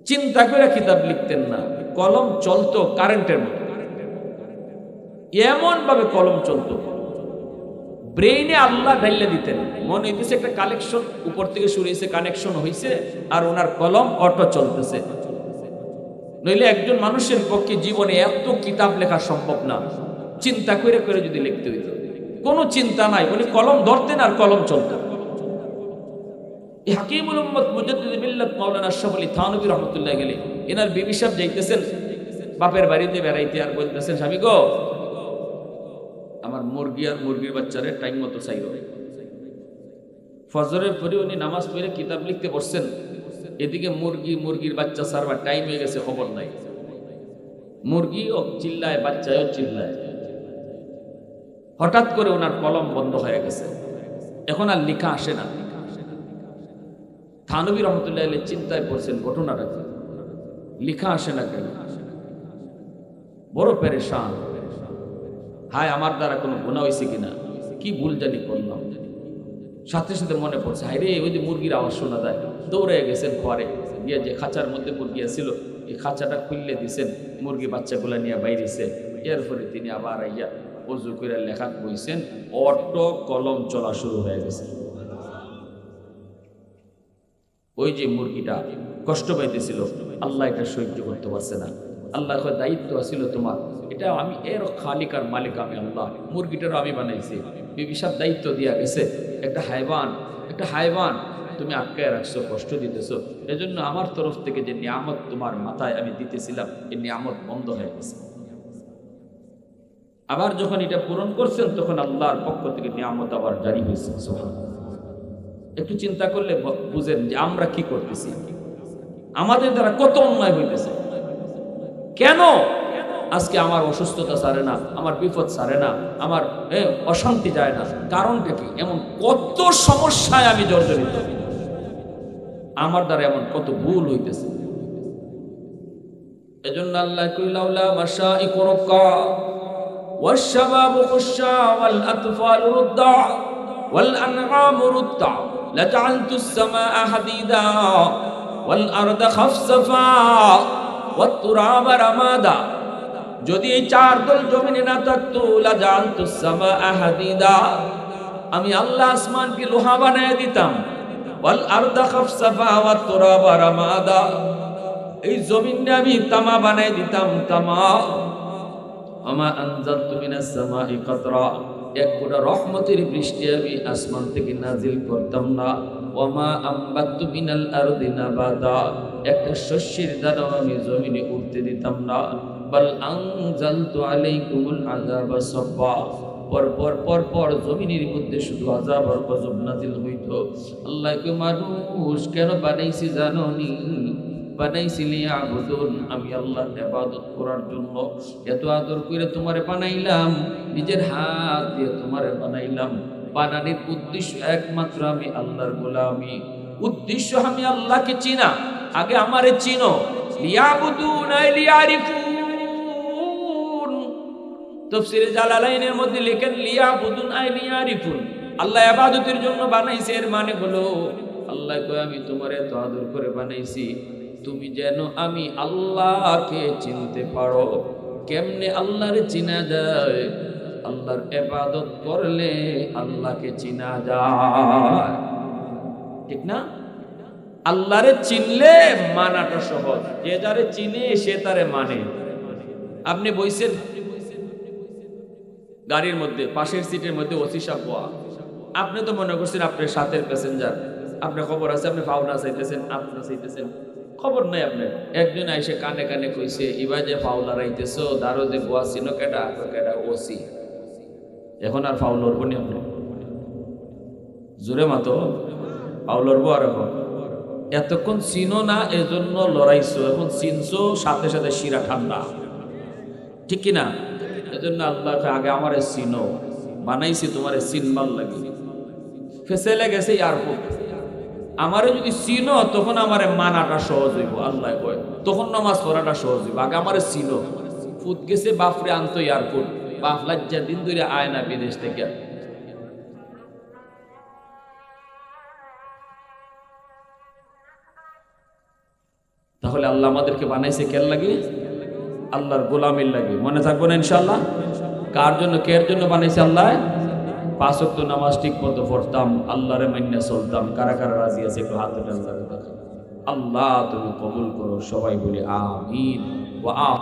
চিন্তা করে কিতাব লিখতেন না। কলম চলতো কারেন্টের মতো, এমন ভাবে কলম চলতো, ব্রেইনে আল্লাহ ঢাইলে দিতেন। মনে হইতেছে একটা কালেকশন উপর থেকে শুরু হয়েছে, কানেকশন হয়েছে, আর ওনার কলম অটো চলতেছে। নইলে একজন মানুষের পক্ষে জীবনে এত কিতাব লেখা সম্ভব না। চিন্তা করে করে যদি লিখতে হইত, কোনো চিন্তা নাই, উনি কলম ধরতেন আর কলম চলত। হাকিমুল উম্মত মুজাদ্দিদ মিল্লাত মাওলানা আশরাফ আলী থানভী রহমাতুল্লাহ আলাইহি এনার বিবি সাহেব যাইতেছেন বাপের বাড়িতে বেড়াইতে, আর বলতেছেন, স্বামী গো আমার মুরগি আর মুরগির বাচ্চারে টাইম মতো চাইল। ফজরের পরে উনি নামাজ পড়ে কিতাব লিখতে বসছেন, এদিকে মুরগি মুরগির বাচ্চা সারবার টাইম হয়ে গেছে, খবর নাই। মুরগিও চিল্লায়, বাচ্চাও চিল্লায়। হঠাৎ করে ওনার কলম বন্ধ হয়ে গেছে, এখন আর লেখা আসে না। থানভী রহমতুল্লাহ আলাইহি চিন্তায় পড়ছেন, ঘটনাটা কি, লেখা আসে না কেন? বড় পেরেশান, হায় আমার দ্বারা কোনো গুনাহ হয়েছে কিনা, কি ভুল জানি করলাম। সাথে সাথে মনে পড়ছে, হায় রে ওই যে মুরগির আওয়াজ শোনা যায়, দৌড়ে গেছেন ঘরে গিয়ে, যে খাঁচার মধ্যে মুরগি ছিল এই খাঁচাটা খুললে দিছেন, মুরগি বাচ্চাগুলা নিয়ে বাইরেছে। এরপরে তিনি আবার আইয়া ওযু করে লেখা বইছেন, অটো কলম চলা শুরু হয়ে গেছে। ওই যে মুরগিটা কষ্ট পাইতেছিল, আল্লাহ এটা সহ্য করতে পারছে না। আল্লাহ দায়িত্ব ছিল তোমার, এটা আমি এর খালিক আর মালিক আমি আল্লাহ, মুরগিটারও আমি বানাইছি। বিবি সাহেব দায়িত্ব দিয়া গেছে, একটা হাইওয়ান, একটা হাইওয়ান তুমি আটকায় রাখছো, কষ্ট দিতেছো, এজন্য আমার তরফ থেকে যে নিয়ামত তোমার মাথায় আমি দিতেছিলাম, এই নিয়ামত বন্ধ হয়ে গেছে। আবার যখন এটা পূরণ করছেন, তখন আল্লাহর পক্ষ থেকে নিয়ামত আবার জারি হয়েছে। একটু চিন্তা করলে বুঝেন যে আমরা কি করতেছি, আমাদের দ্বারা কত অন্যায় হইতেছে। কেন আজকে আমার অসুস্থতা সারে না, আমার বিপদ সারে না, আমার অশান্তি যায় না। কারণটা কি? এমন কত সমস্যায় আমি জর্জরিত, আমার দ্বারা এমন কত ভুল হইতেছে। এজন্য আল্লাহ কই লাউলা মাশাইকু রাক্কা ওয়াশ-শাবাবু খুশশা ওয়াল আতফালু রুদ্দা ওয়াল আনআমু রুদ্দা লাজআলতুস সামাআ হাদিদা ওয়াল আরদা খাফসাফা ওয়াত তুরাবা রামাদা। যদি এই চার দল জমিনে না থাকতো, লাজআলতুস সামাআ হাদিদা, আমি আল্লাহ আসমানকে লোহা বানায় দিতাম। ওয়াল আরদা খাফসাফা ওয়াত তুরাবা রামাদা, এই জমিনটা আমি তামা বানাই দিতাম, তামা। আমা আনজালতু মিনাস সামাই কাতরা, এক ফোঁটা রহমতের বৃষ্টি আমি আসমান থেকে নাজিল করতাম না। ওয়ামা আম্বাতু মিনাল আরদি নাবাতা, একটা শস্যের দানাও আমি জমিনে উঠতে দিতাম না। বাল আনজালতু আলাইকুমুল আযাবা সাব্বা, পর জমিনের মধ্যে শুধু আযাব আর গজব নাজিল হইতো। আল্লাহ কে মানুষ কেন বানাইছি জানোনি? বানাইছিলি আবুদুন, আমি আল্লাহর ইবাদত করার জন্য। এত আদর করে তোমারে বানাইলাম, নিজের হাত দিয়ে তোমারে বানাইলাম। বানানোর উদ্দেশ্য একমাত্র আমি আল্লাহর গোলামি, উদ্দেশ্য আমি আল্লাহকে চিনা। আগে আমারে চিনো, লিয়াবুদুন আই লিয়ারিফুন। তাফসীরে জালালাইনের মধ্যে লেখেন লিয়াবুদুন আই লিয়ারিফুন, আল্লাহ ইবাদতের জন্য বানাইছে। এর মানে হলো আল্লাহ কয় আমি তোমারে এত আদর করে বানাইছি তুমি যেন আমি আল্লাহকে চিনতে পারো। কেমনে আল্লাহরে চিনা যায়? আল্লাহর ইবাদত করলে আল্লাহকে চিনা যায়, ঠিক না? আল্লাহরে চিনলে মানাটা সহজ। যে যারে চিনে সে তারে মানে। আপনি বইছেন গাড়ির মধ্যে, পাশের সিটের মধ্যে ওসি সাহেব বয়া, আপনি তো মনে করছেন আপনার সাথের প্যাসেঞ্জার, আপনার খবর আছে, আপনি ফাউনা চাইতেছেন, আপনার চাইতেছেন, খবর নাই আপনার। একজন আইসে কানে কানে কইছে, ইবা যে ফাউলা রাইতেছো দারো যে গোয়া চিনো কেটা? কেটা? ওসি। এখন আর ফাউল লড়বো নি আপনি? জোরে মাতো ফাউল লড়বো। আর এখন এতক্ষণ চিনো না, এজন্য লড়াইছো, এখন চিনছো, সাথে সাথে শিরা ঠান্ডা, ঠিক কিনা? এজন্য আল্লাহ আগে আমারে চিনো, বানাইছি তোমারে চিনবার লাগে। ফেসেলে গেছে এয়ারপোর্ট, আমারে যদি চিনো তখন আমারে মানাটা সহজ হইব। আল্লাহ কয় তখন নামাজ পড়াটা সহজ হইব। আগে আমারে চিনো। ফুট গেছে বাপরে আনতো এয়ারপোর্ট, বাপ লজ্জা দিন ধরে আয় না বিদেশ থেকে। তাহলে আল্লাহ আমাদেরকে বানাইছে কেন লাগে? আল্লাহর গোলামির লাগে। মনে থাকবো না ইনশাআল্লাহ? কার জন্য, কের জন্য বানাইছে আল্লাহ? 5 ওয়াক্ত নামাজ ঠিক মতো পড়তাম, আল্লাহরে মাইন্না চলতাম। কারা কারা রাজি আছে একটু হাত তুলে আল্লাহরে দেখান। আল্লাহ তুমি কবুল করো, সবাই বলি আমিন। ওয়া